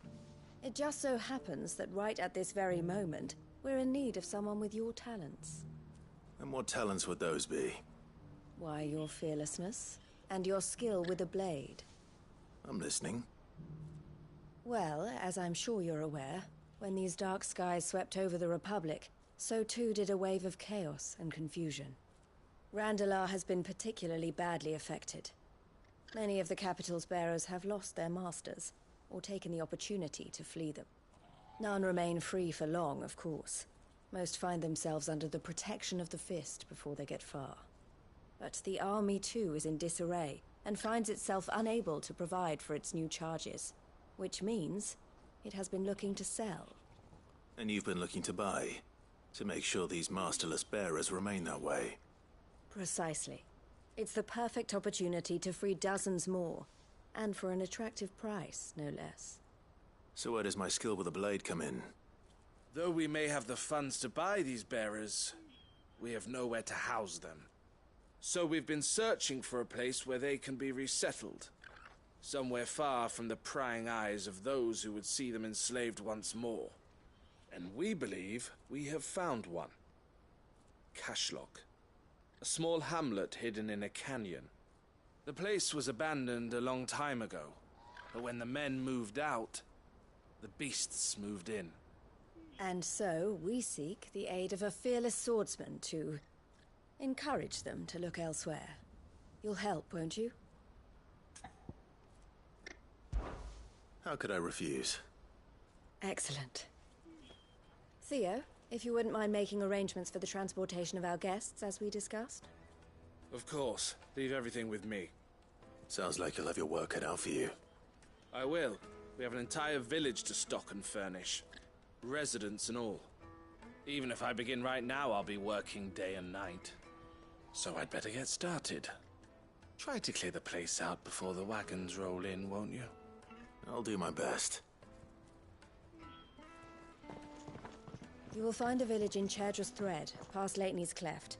It just so happens that right at this very moment, we're in need of someone with your talents. And what talents would those be? Why, your fearlessness, and your skill with a blade. I'm listening. Well, as I'm sure you're aware, when these dark skies swept over the Republic, so too did a wave of chaos and confusion. Randalar has been particularly badly affected. Many of the capital's bearers have lost their masters, or taken the opportunity to flee them. None remain free for long, of course. Most find themselves under the protection of the Fist before they get far. But the army too is in disarray, and finds itself unable to provide for its new charges. Which means it has been looking to sell. And you've been looking to buy, to make sure these masterless bearers remain that way. Precisely. It's the perfect opportunity to free dozens more, and for an attractive price, no less. So where does my skill with a blade come in? Though we may have the funds to buy these bearers, we have nowhere to house them. So we've been searching for a place where they can be resettled. Somewhere far from the prying eyes of those who would see them enslaved once more. And we believe we have found one. Cashlock. A small hamlet hidden in a canyon. The place was abandoned a long time ago, but when the men moved out, the beasts moved in. And so we seek the aid of a fearless swordsman to encourage them to look elsewhere. You'll help, won't you? How could I refuse? Excellent. Theo, if you wouldn't mind making arrangements for the transportation of our guests, as we discussed? Of course. Leave everything with me. Sounds like you'll have your work cut out for you. I will. We have an entire village to stock and furnish. Residents and all. Even if I begin right now, I'll be working day and night. So I'd better get started. Try to clear the place out before the wagons roll in, won't you? I'll do my best. You will find a village in Chairdra's Thread, past Lateney's Cleft.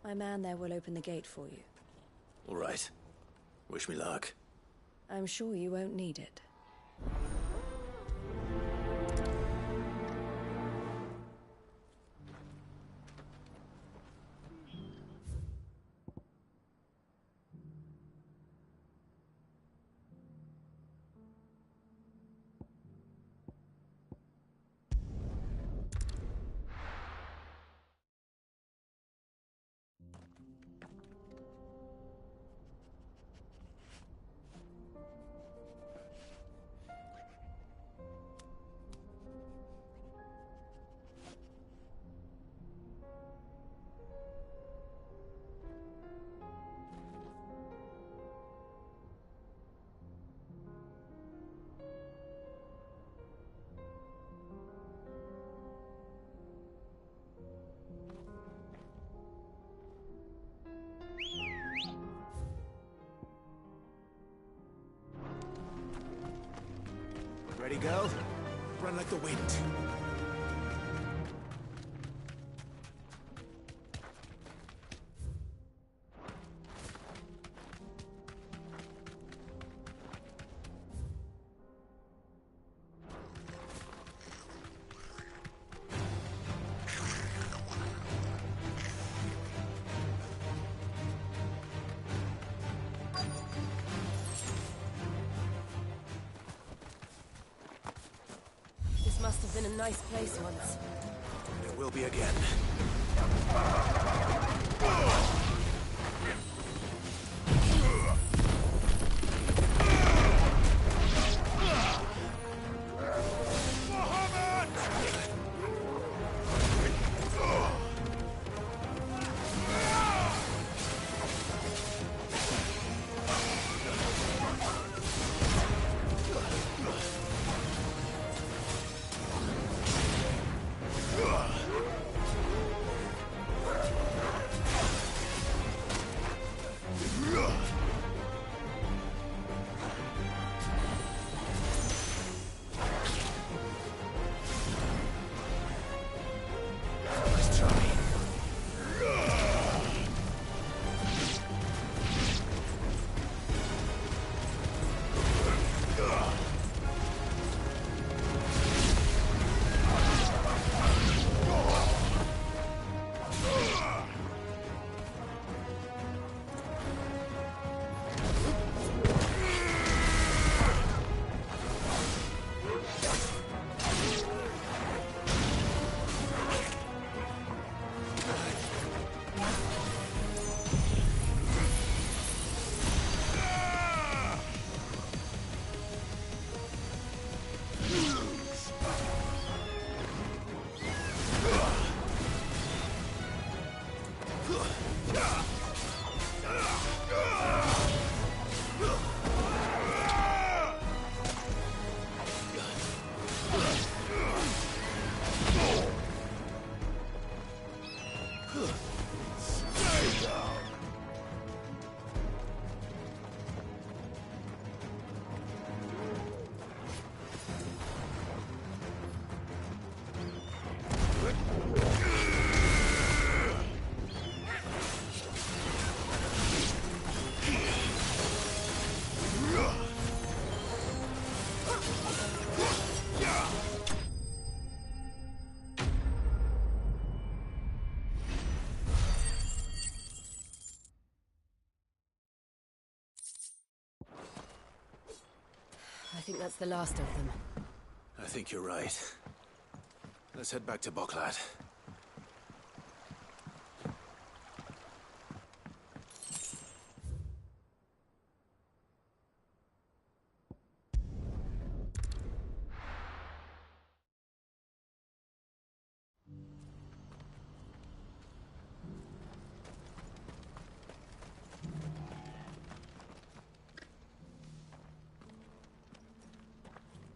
My man there will open the gate for you. All right. Wish me luck. I'm sure you won't need it. Ready, girl? Run like the wind. This must have been a nice place once. It will be again. I think that's the last of them. I think you're right. Let's head back to Boklad.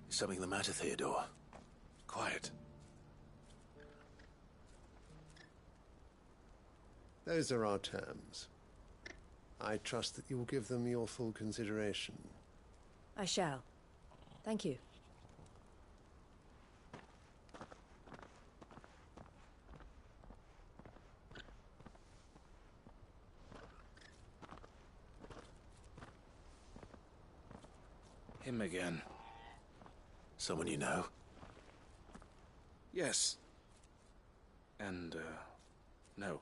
Is something the matter, Theodore? Quiet. Those are our terms. I trust that you will give them your full consideration. I shall. Thank you. Him again. Someone you know? Yes. And, no.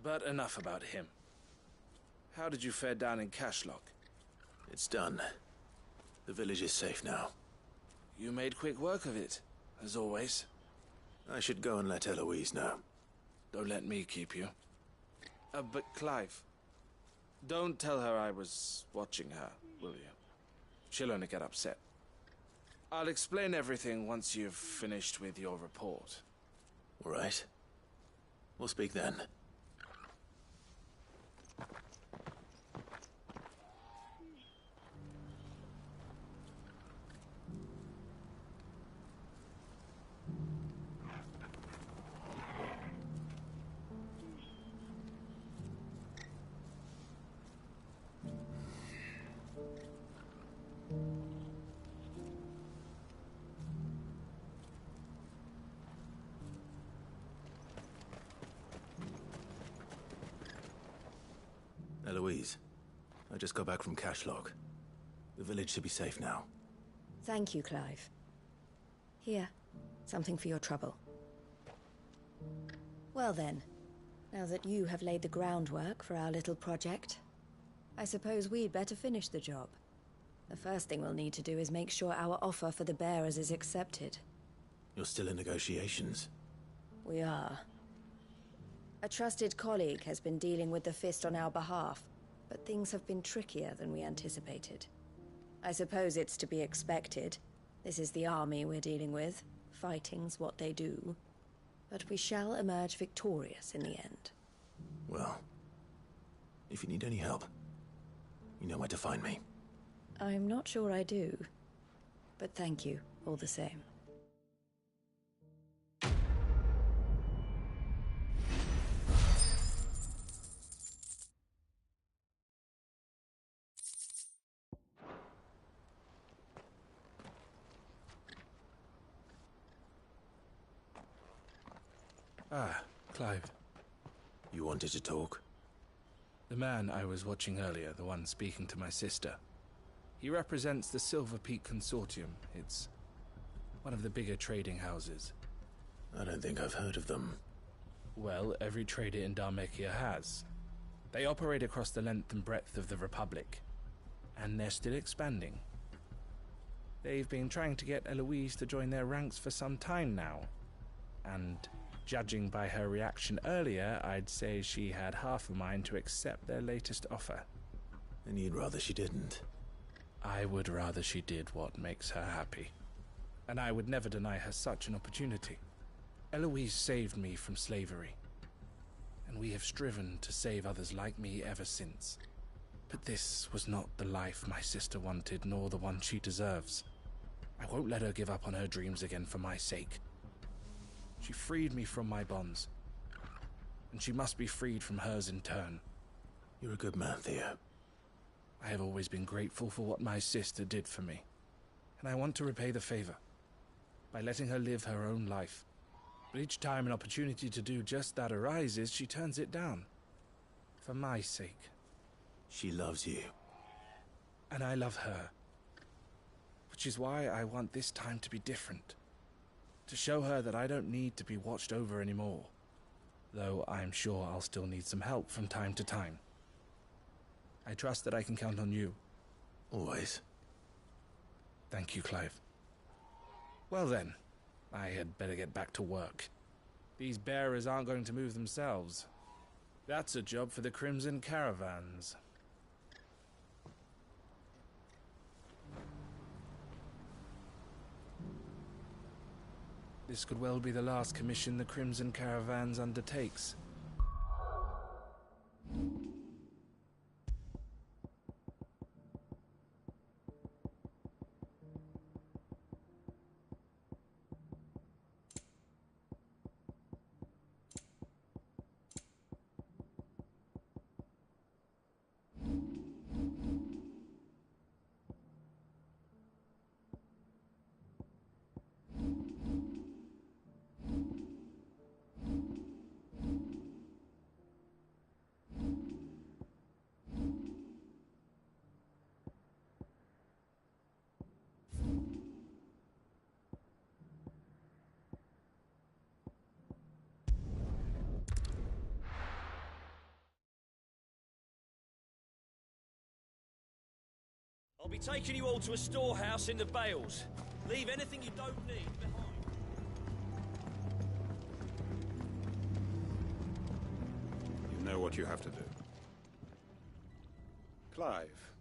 But enough about him. How did you fare down in Cashlock? It's done. The village is safe now. You made quick work of it, as always. I should go and let Eloise know. Don't let me keep you. But Clive, don't tell her I was watching her, will you? She'll only get upset. I'll explain everything once you've finished with your report. All right. We'll speak then. Eloise, I just got back from Cashlog. The village should be safe now. Thank you, Clive. Here, something for your trouble. Well then, now that you have laid the groundwork for our little project, I suppose we'd better finish the job. The first thing we'll need to do is make sure our offer for the bearers is accepted. You're still in negotiations? We are. A trusted colleague has been dealing with the Fist on our behalf, but things have been trickier than we anticipated. I suppose it's to be expected. This is the army we're dealing with. Fighting's what they do. But we shall emerge victorious in the end. Well, if you need any help, you know where to find me. I'm not sure I do, but thank you all the same. Ah, Clive. You wanted to talk? The man I was watching earlier, the one speaking to my sister. He represents the Silver Peak Consortium. It's one of the bigger trading houses. I don't think I've heard of them. Well, every trader in Dharmekia has. They operate across the length and breadth of the Republic. And they're still expanding. They've been trying to get Eloise to join their ranks for some time now. And judging by her reaction earlier, I'd say she had half a mind to accept their latest offer. And you'd rather she didn't? I would rather she did what makes her happy. And I would never deny her such an opportunity. Eloise saved me from slavery. And we have striven to save others like me ever since. But this was not the life my sister wanted, nor the one she deserves. I won't let her give up on her dreams again for my sake. She freed me from my bonds. And she must be freed from hers in turn. You're a good man, Theo. I have always been grateful for what my sister did for me. And I want to repay the favor by letting her live her own life. But each time an opportunity to do just that arises, she turns it down. For my sake. She loves you. And I love her. Which is why I want this time to be different. To show her that I don't need to be watched over anymore. Though I'm sure I'll still need some help from time to time. I trust that I can count on you. Always. Thank you, Clive. Well then, I had better get back to work. These bearers aren't going to move themselves. That's a job for the Crimson Caravans. This could well be the last commission the Crimson Caravans undertakes. I'll be taking you all to a storehouse in the Bales. Leave anything you don't need behind. You know what you have to do. Clive,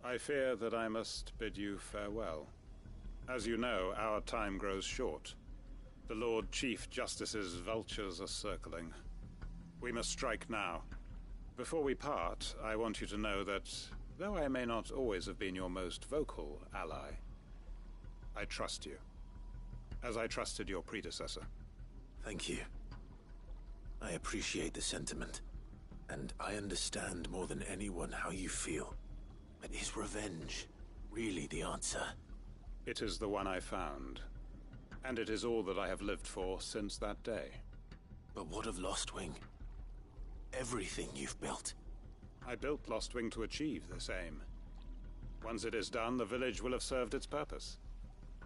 I fear that I must bid you farewell. As you know, our time grows short. The Lord Chief Justice's vultures are circling. We must strike now. Before we part, I want you to know that though I may not always have been your most vocal ally, I trust you, as I trusted your predecessor. Thank you. I appreciate the sentiment, and I understand more than anyone how you feel. But is revenge really the answer? It is the one I found, and it is all that I have lived for since that day. But what of Lostwing? Everything you've built. I built Lostwing to achieve this aim. Once it is done, the village will have served its purpose.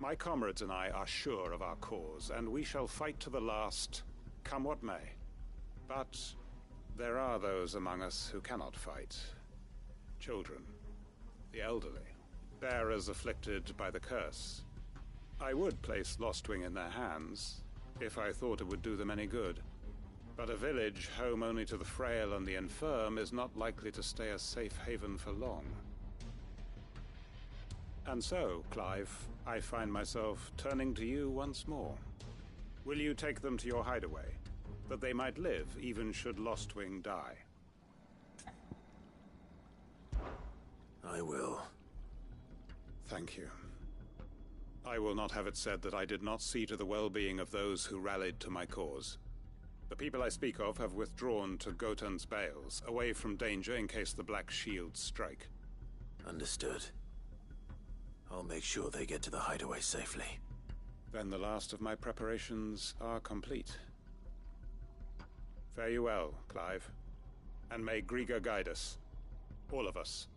My comrades and I are sure of our cause, and we shall fight to the last, come what may. But there are those among us who cannot fight. Children, the elderly, bearers afflicted by the curse. I would place Lostwing in their hands, if I thought it would do them any good. But a village home only to the frail and the infirm is not likely to stay a safe haven for long. And so, Clive, I find myself turning to you once more. Will you take them to your hideaway, that they might live even should Lostwing die? I will. Thank you. I will not have it said that I did not see to the well-being of those who rallied to my cause. The people I speak of have withdrawn to Gotan's Bales, away from danger in case the Black Shields strike. Understood. I'll make sure they get to the hideaway safely. Then the last of my preparations are complete. Fare you well, Clive. And may Griga guide us. All of us.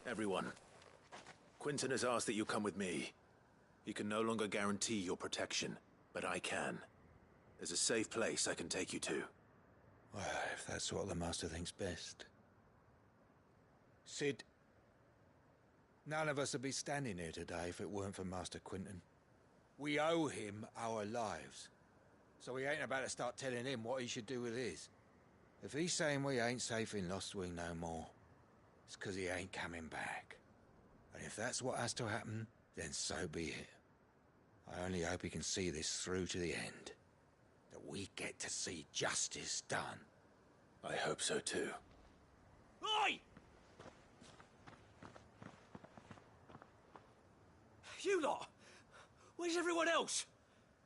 Everyone, Quinton has asked that you come with me. He can no longer guarantee your protection, but I can. There's a safe place I can take you to. Well, if that's what the Master thinks best. Sid, none of us would be standing here today if it weren't for Master Quinton. We owe him our lives, so we ain't about to start telling him what he should do with his. If he's saying we ain't safe in Lostwing no more, it's 'cause he ain't coming back. And if that's what has to happen, then so be it. I only hope he can see this through to the end. That we get to see justice done. I hope so too. Oi! You lot! Where's everyone else?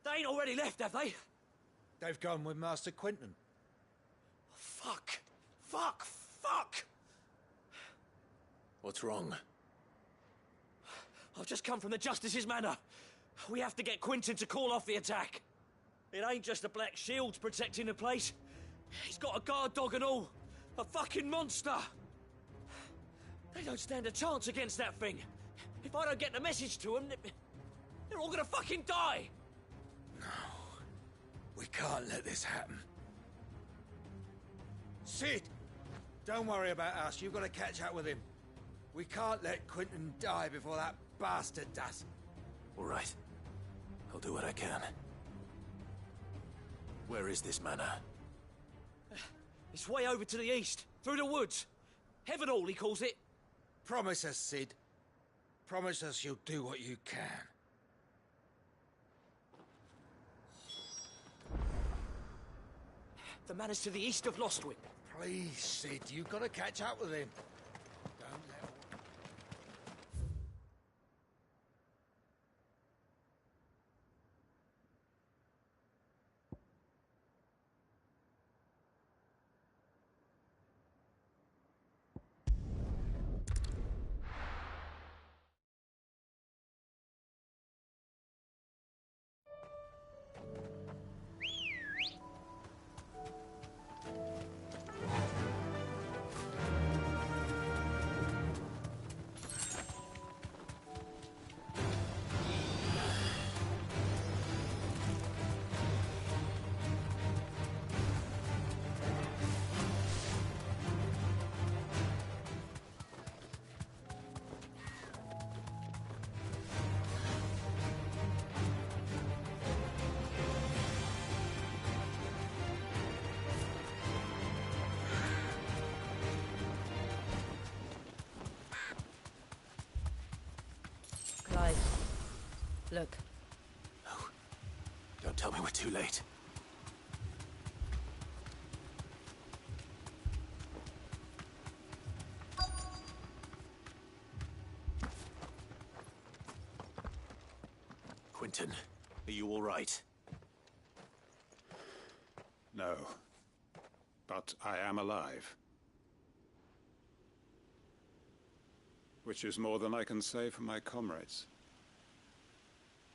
They ain't already left, have they? They've gone with Master Quinton. Fuck! Fuck! Fuck! What's wrong? I've just come from the Justice's manor. We have to get Quinton to call off the attack. It ain't just the Black Shields protecting the place. He's got a guard dog and all. A fucking monster. They don't stand a chance against that thing. If I don't get the message to them, they're all gonna fucking die. No. We can't let this happen. Sid! Don't worry about us. You've got to catch up with him. We can't let Quinton die before that bastard does. All right. I'll do what I can. Where is this manor? It's way over to the east, through the woods. Heaven Hall, he calls it. Promise us, Sid. Promise us you'll do what you can. The manor's to the east of Lostwing. Please, Sid, you've got to catch up with him. Look. No. Don't tell me we're too late. Quentin, are you all right? No. But I am alive. Which is more than I can say for my comrades.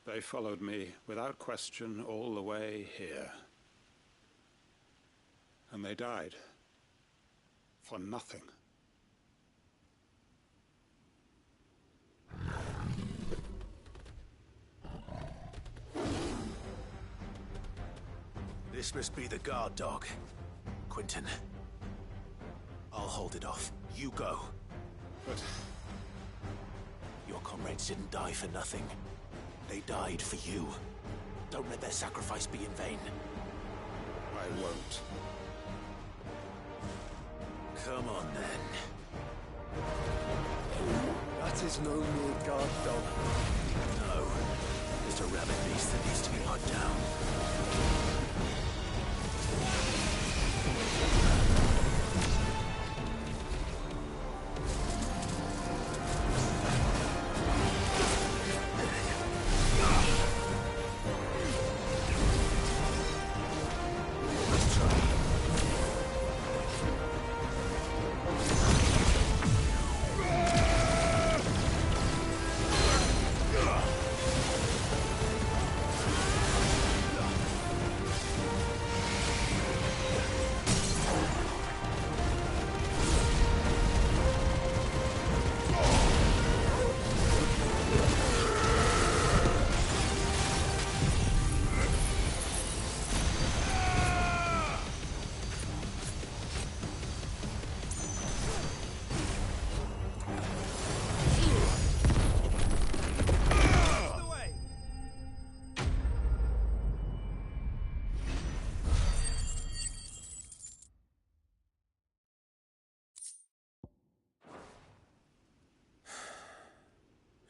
They followed me without question all the way here. And they died. For nothing. This must be the guard dog. Quentin. I'll hold it off. You go. But... Your comrades didn't die for nothing. They died for you. Don't let their sacrifice be in vain. I won't. Come on, then. That is no mere guard dog. No. Just a rabid beast that needs to be put down.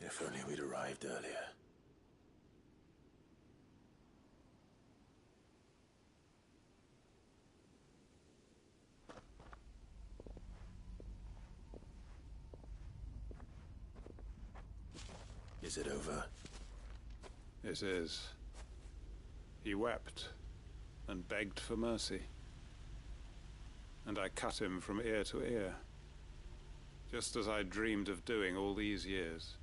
If only we'd arrived earlier. Is it over? It is. He wept and begged for mercy. And I cut him from ear to ear. Just as I dreamed of doing all these years.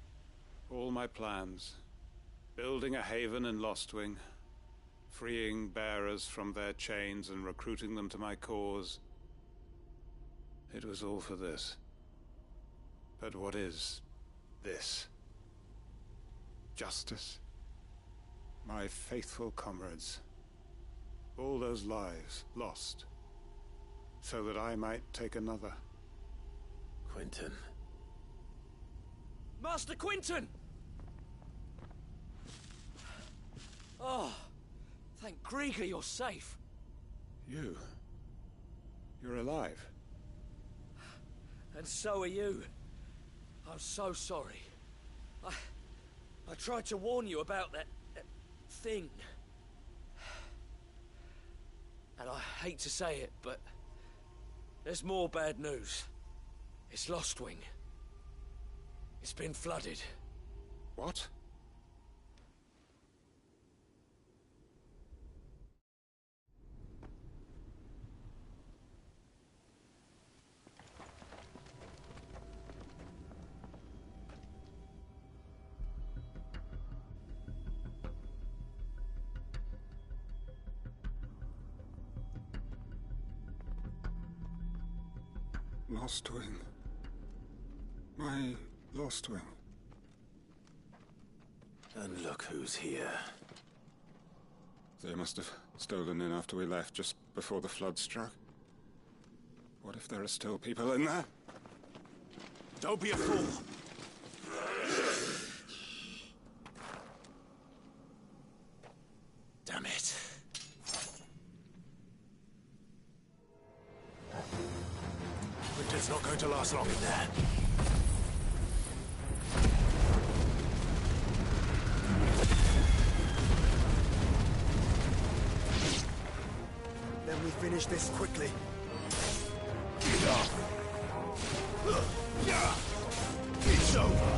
All my plans. Building a haven in Lostwing. Freeing bearers from their chains and recruiting them to my cause. It was all for this. But what is this? Justice? My faithful comrades. All those lives lost. So that I might take another. Quentin. Master Quentin! Oh, thank Grieger you're safe. You're alive. And so are you. I'm so sorry. I tried to warn you about that thing. And I hate to say it, but there's more bad news. It's Lostwing. It's been flooded. What? Lostwing. My Lostwing. And look who's here. They must have stolen in after we left, just before the flood struck. What if there are still people in there? Don't be a fool! Damn it. Winter's not going to last long in there. finish this quickly. It's over.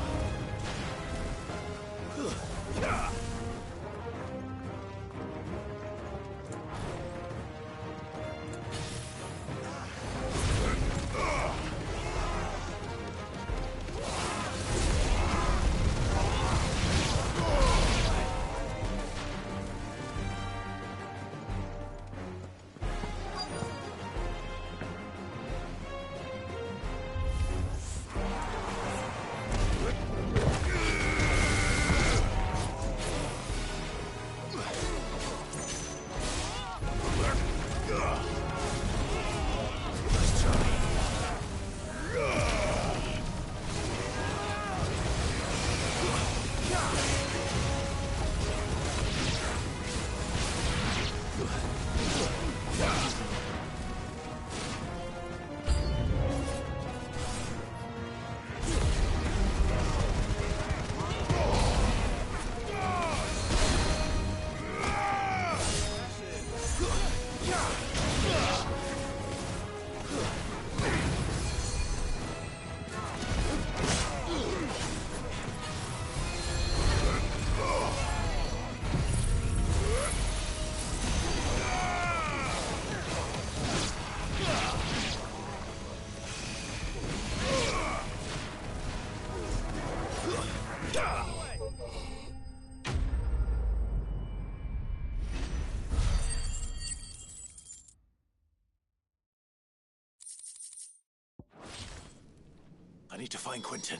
I need to find Quentin.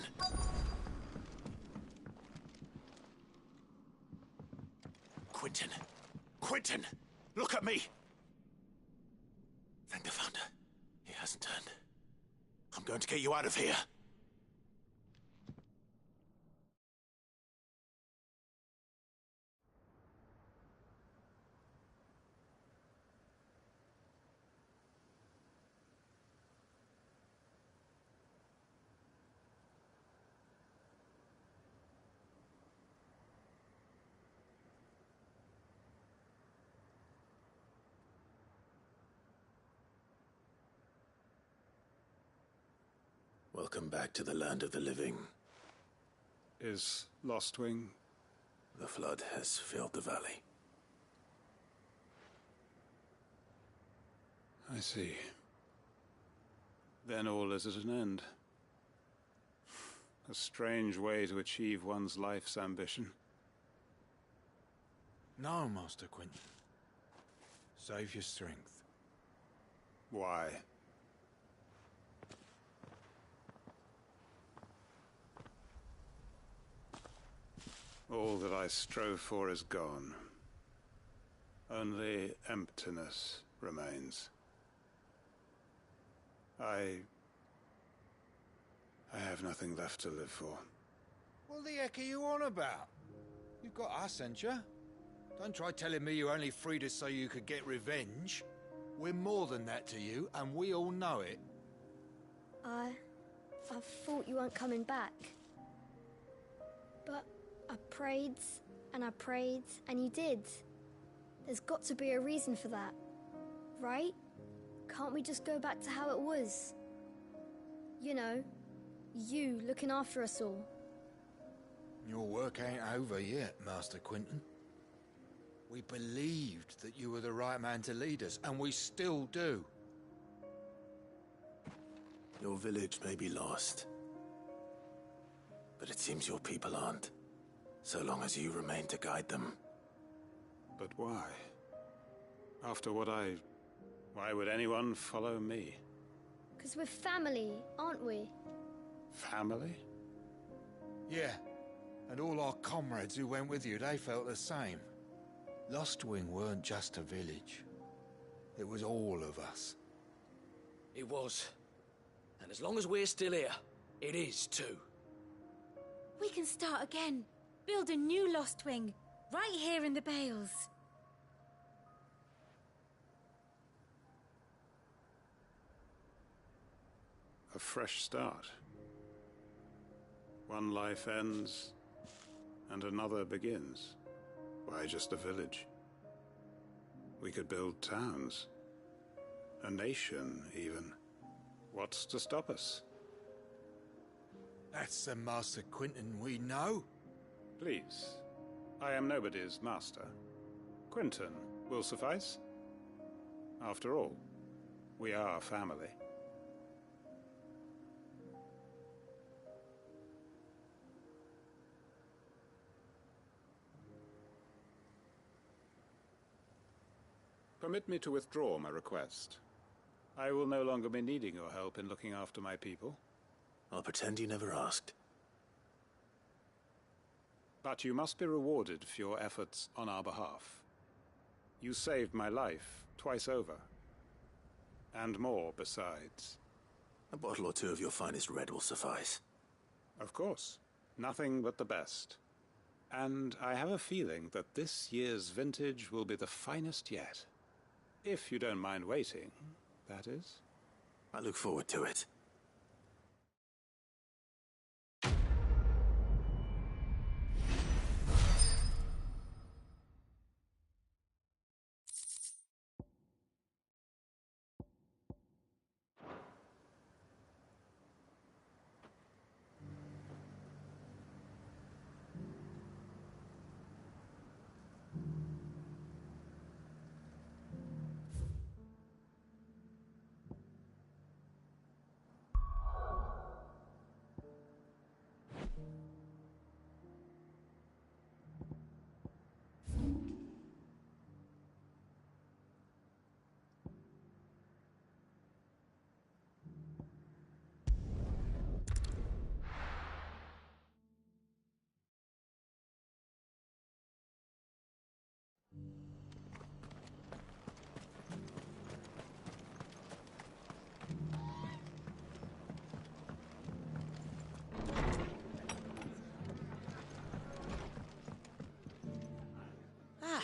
Quentin! Quentin! Look at me! Thank the Founder. He hasn't turned. I'm going to get you out of here. Welcome back to the land of the living. Is Lostwing? The flood has filled the valley. I see. Then all is at an end. A strange way to achieve one's life's ambition. No, Master Quentin. Save your strength. Why? All that I strove for is gone. Only emptiness remains. I have nothing left to live for. What the heck are you on about? You've got us, ain't you? Don't try telling me you only freed us so you could get revenge. We're more than that to you, and we all know it. I thought you weren't coming back. But I prayed, and you did. There's got to be a reason for that, right? Can't we just go back to how it was? You know, you looking after us all. Your work ain't over yet, Master Quentin. We believed that you were the right man to lead us, and we still do. Your village may be lost, but it seems your people aren't, so long as you remain to guide them. But why? After what why would anyone follow me? 'Cause we're family, aren't we? Family? Yeah, and all our comrades who went with you, they felt the same. Lostwing weren't just a village. It was all of us. It was. And as long as we're still here, it is too. We can start again. Build a new Lostwing, right here in the Bales. A fresh start. One life ends, and another begins. Why just a village? We could build towns. A nation, even. What's to stop us? That's the Master Quentin we know. Please. I am nobody's master. Quentin will suffice. After all, we are family. Permit me to withdraw my request. I will no longer be needing your help in looking after my people. I'll pretend you never asked. But you must be rewarded for your efforts on our behalf. You saved my life twice over. And more besides. A bottle or two of your finest red will suffice. Of course. Nothing but the best. And I have a feeling that this year's vintage will be the finest yet. If you don't mind waiting, that is. I look forward to it.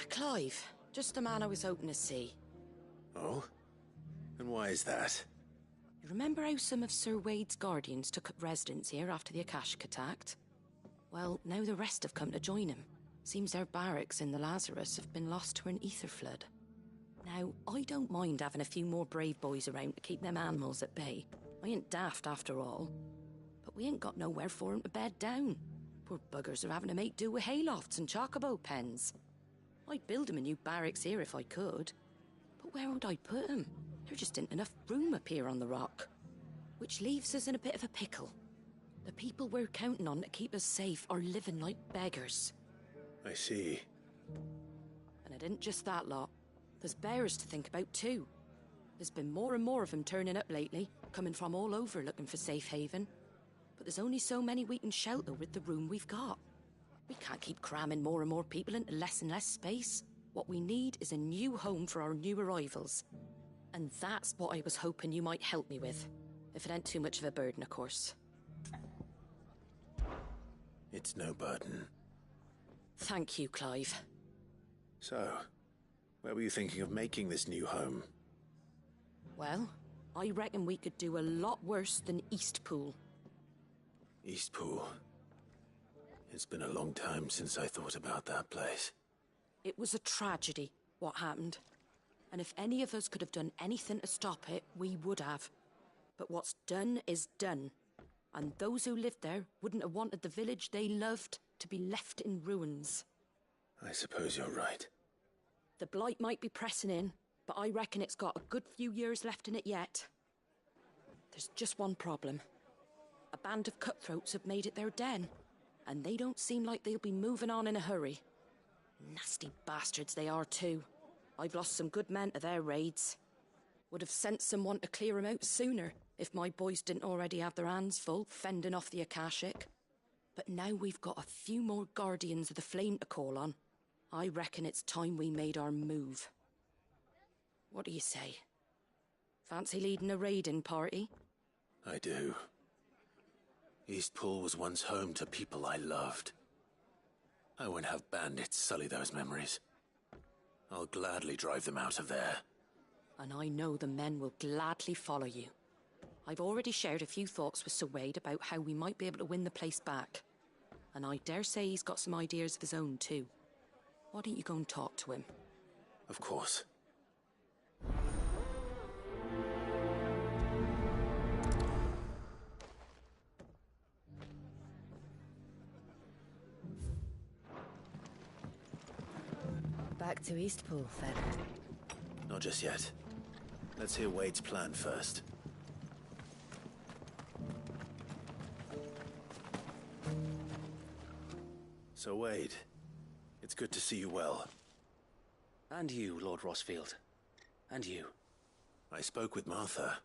Clive. Just the man I was hoping to see. Oh? And why is that? You remember how some of Sir Wade's guardians took up residence here after the Akashic attacked? Well, now the rest have come to join him. Seems their barracks in the Lazarus have been lost to an ether flood. Now, I don't mind having a few more brave boys around to keep them animals at bay. I ain't daft after all. But we ain't got nowhere for 'em to bed down. Poor buggers are having to make do with haylofts and chocobo pens. I'd build 'em a new barracks here if I could. But where would I put 'em? There just ain't enough room up here on the rock. Which leaves us in a bit of a pickle. The people we're counting on to keep us safe are living like beggars. I see. And it isn't just that lot. There's bears to think about too. There's been more and more of them turning up lately, coming from all over looking for safe haven. But there's only so many we can shelter with the room we've got. We can't keep cramming more and more people into less and less space. What we need is a new home for our new arrivals. And that's what I was hoping you might help me with. If it ain't too much of a burden, of course. It's no burden. Thank you, Clive. So, where were you thinking of making this new home? Well, I reckon we could do a lot worse than Eastpool. Eastpool. It's been a long time since I thought about that place. It was a tragedy, what happened. And if any of us could have done anything to stop it, we would have. But what's done is done. And those who lived there wouldn't have wanted the village they loved to be left in ruins. I suppose you're right. The blight might be pressing in, but I reckon it's got a good few years left in it yet. There's just one problem. A band of cutthroats have made it their den. And they don't seem like they'll be moving on in a hurry. Nasty bastards they are too. I've lost some good men to their raids. Would have sent someone to clear 'em out sooner, if my boys didn't already have their hands full fending off the Akashic. But now we've got a few more Guardians of the Flame to call on. I reckon it's time we made our move. What do you say? Fancy leading a raiding party? I do. Eastpool was once home to people I loved. I won't have bandits sully those memories. I'll gladly drive them out of there. And I know the men will gladly follow you. I've already shared a few thoughts with Sir Wade about how we might be able to win the place back. And I dare say he's got some ideas of his own too. Why don't you go and talk to him? Of course. to Eastpool, Fed? Not just yet. Let's hear Wade's plan first. So, Wade, it's good to see you well. And you, Lord Rosfield. And you. I spoke with Martha.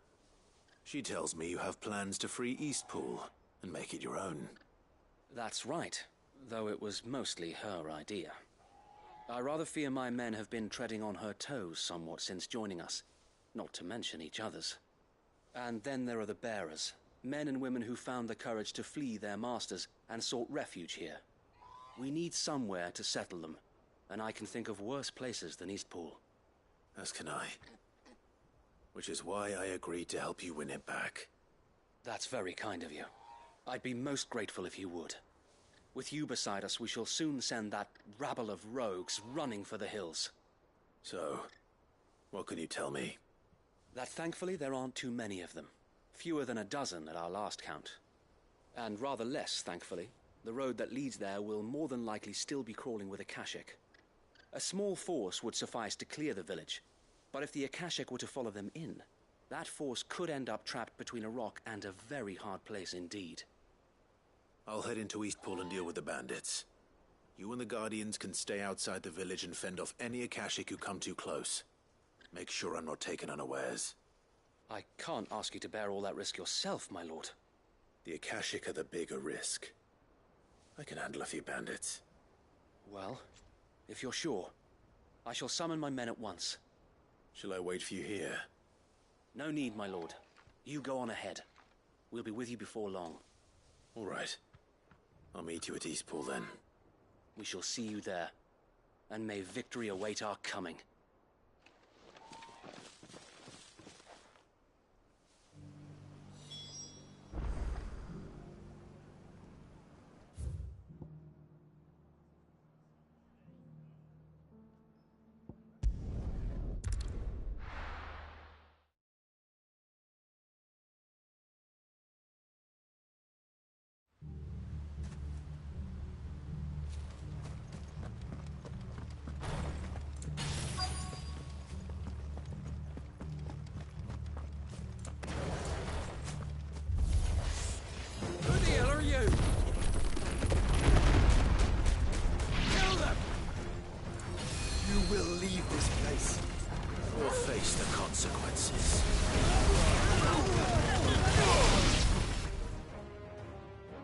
She tells me you have plans to free Eastpool and make it your own. That's right, though it was mostly her idea. I rather fear my men have been treading on her toes somewhat since joining us, not to mention each other's. And then there are the bearers, men and women who found the courage to flee their masters and sought refuge here. We need somewhere to settle them, and I can think of worse places than Eastpool. As can I. Which is why I agreed to help you win it back. That's very kind of you. I'd be most grateful if you would. With you beside us, we shall soon send that rabble of rogues running for the hills. So, what can you tell me? That thankfully there aren't too many of them. Fewer than a dozen at our last count. And rather less, thankfully. The road that leads there will more than likely still be crawling with Akashic. A small force would suffice to clear the village, but if the Akashic were to follow them in, that force could end up trapped between a rock and a very hard place indeed. I'll head into Eastpool and deal with the bandits. You and the Guardians can stay outside the village and fend off any Akashic who come too close. Make sure I'm not taken unawares. I can't ask you to bear all that risk yourself, my lord. The Akashic are the bigger risk. I can handle a few bandits. Well, if you're sure, I shall summon my men at once. Shall I wait for you here? No need, my lord. You go on ahead. We'll be with you before long. All right. I'll meet you at Eastpool then. We shall see you there. And may victory await our coming.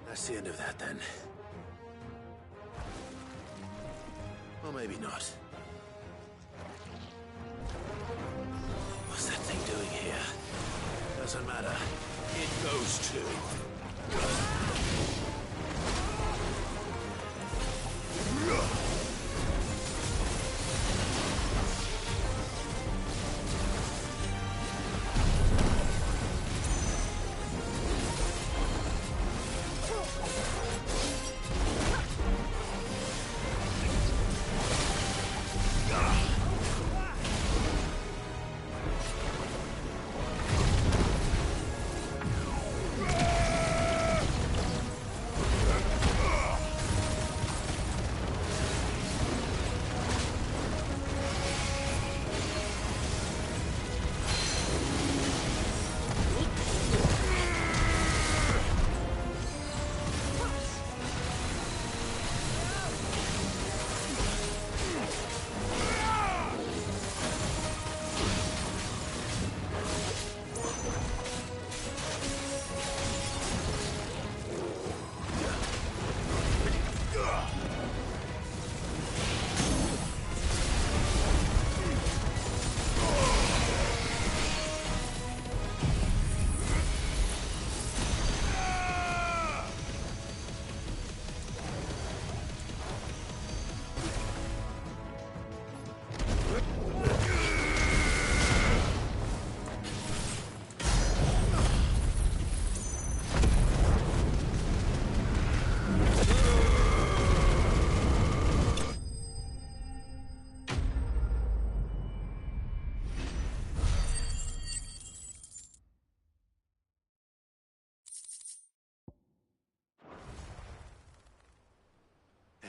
That's the end of that, then. Or maybe not. What's that thing doing here? Doesn't matter. It goes too.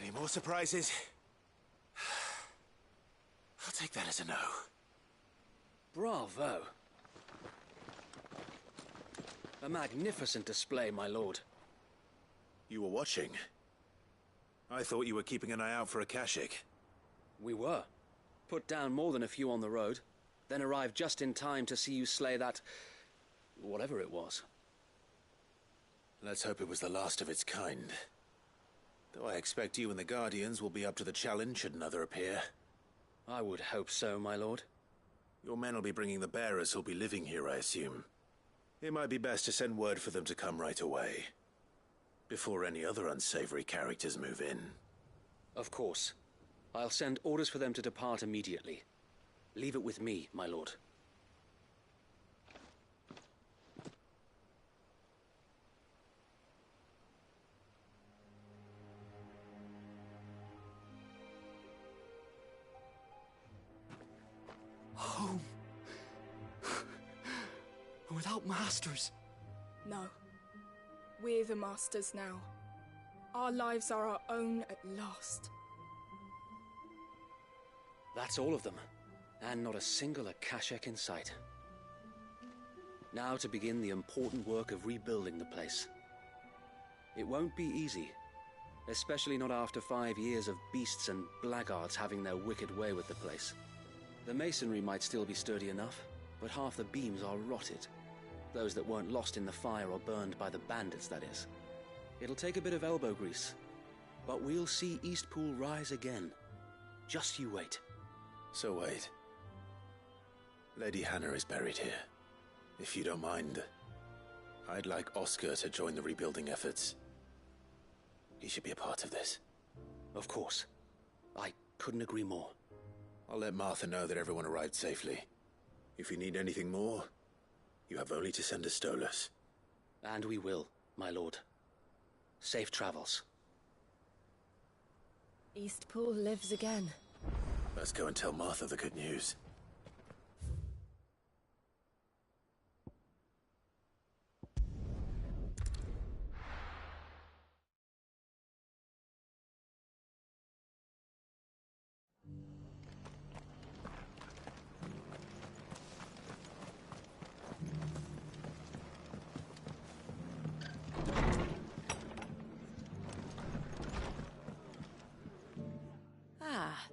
Any more surprises? take that as a no. Bravo. A magnificent display, my lord. You were watching? I thought you were keeping an eye out for a Kashik. We were. Put down more than a few on the road, then arrived just in time to see you slay that... whatever it was. Let's hope it was the last of its kind. Though I expect you and the Guardians will be up to the challenge should another appear. I would hope so, my lord. Your men will be bringing the bearers who'll be living here, I assume. It might be best to send word for them to come right away, before any other unsavory characters move in. Of course. I'll send orders for them to depart immediately. Leave it with me, my lord. Home. Without masters. No. We're the masters now. Our lives are our own at last. That's all of them, and not a single Akashek in sight. Now to begin the important work of rebuilding the place. It won't be easy, especially not after 5 years of beasts and blackguards having their wicked way with the place. The masonry might still be sturdy enough, but half the beams are rotted. Those that weren't lost in the fire or burned by the bandits, that is. It'll take a bit of elbow grease, but we'll see Eastpool rise again. Just you wait. So wait. Lady Hannah is buried here. If you don't mind, I'd like Oscar to join the rebuilding efforts. He should be a part of this. Of course. I couldn't agree more. I'll let Martha know that everyone arrived safely. If you need anything more, you have only to send a Stolas. And we will, my lord. Safe travels. Eastpool lives again. Let's go and tell Martha the good news.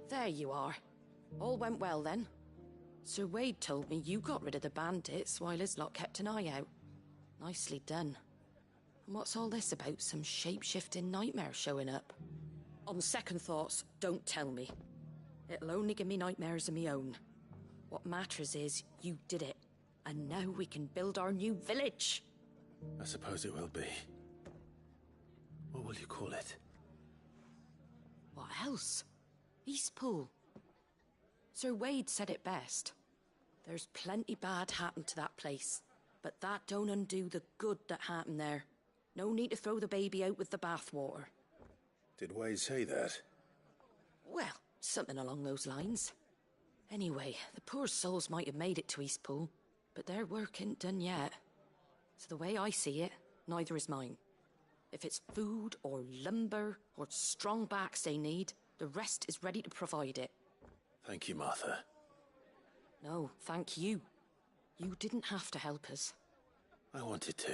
There you are. All went well then. Sir Wade told me you got rid of the bandits while his lot kept an eye out. Nicely done. And what's all this about some shape-shifting nightmare showing up? On second thoughts, don't tell me. It'll only give me nightmares of me own. What matters is you did it, and now we can build our new village. I suppose it will be. What will you call it? What else? Eastpool. Sir Wade said it best. There's plenty bad happened to that place, but that don't undo the good that happened there. No need to throw the baby out with the bathwater. Did Wade say that? Well, something along those lines. Anyway, the poor souls might have made it to Eastpool, but their work ain't done yet. So the way I see it, neither is mine. If it's food or lumber or strong backs they need, the rest is ready to provide it. Thank you, Martha. No, thank you. You didn't have to help us. I wanted to.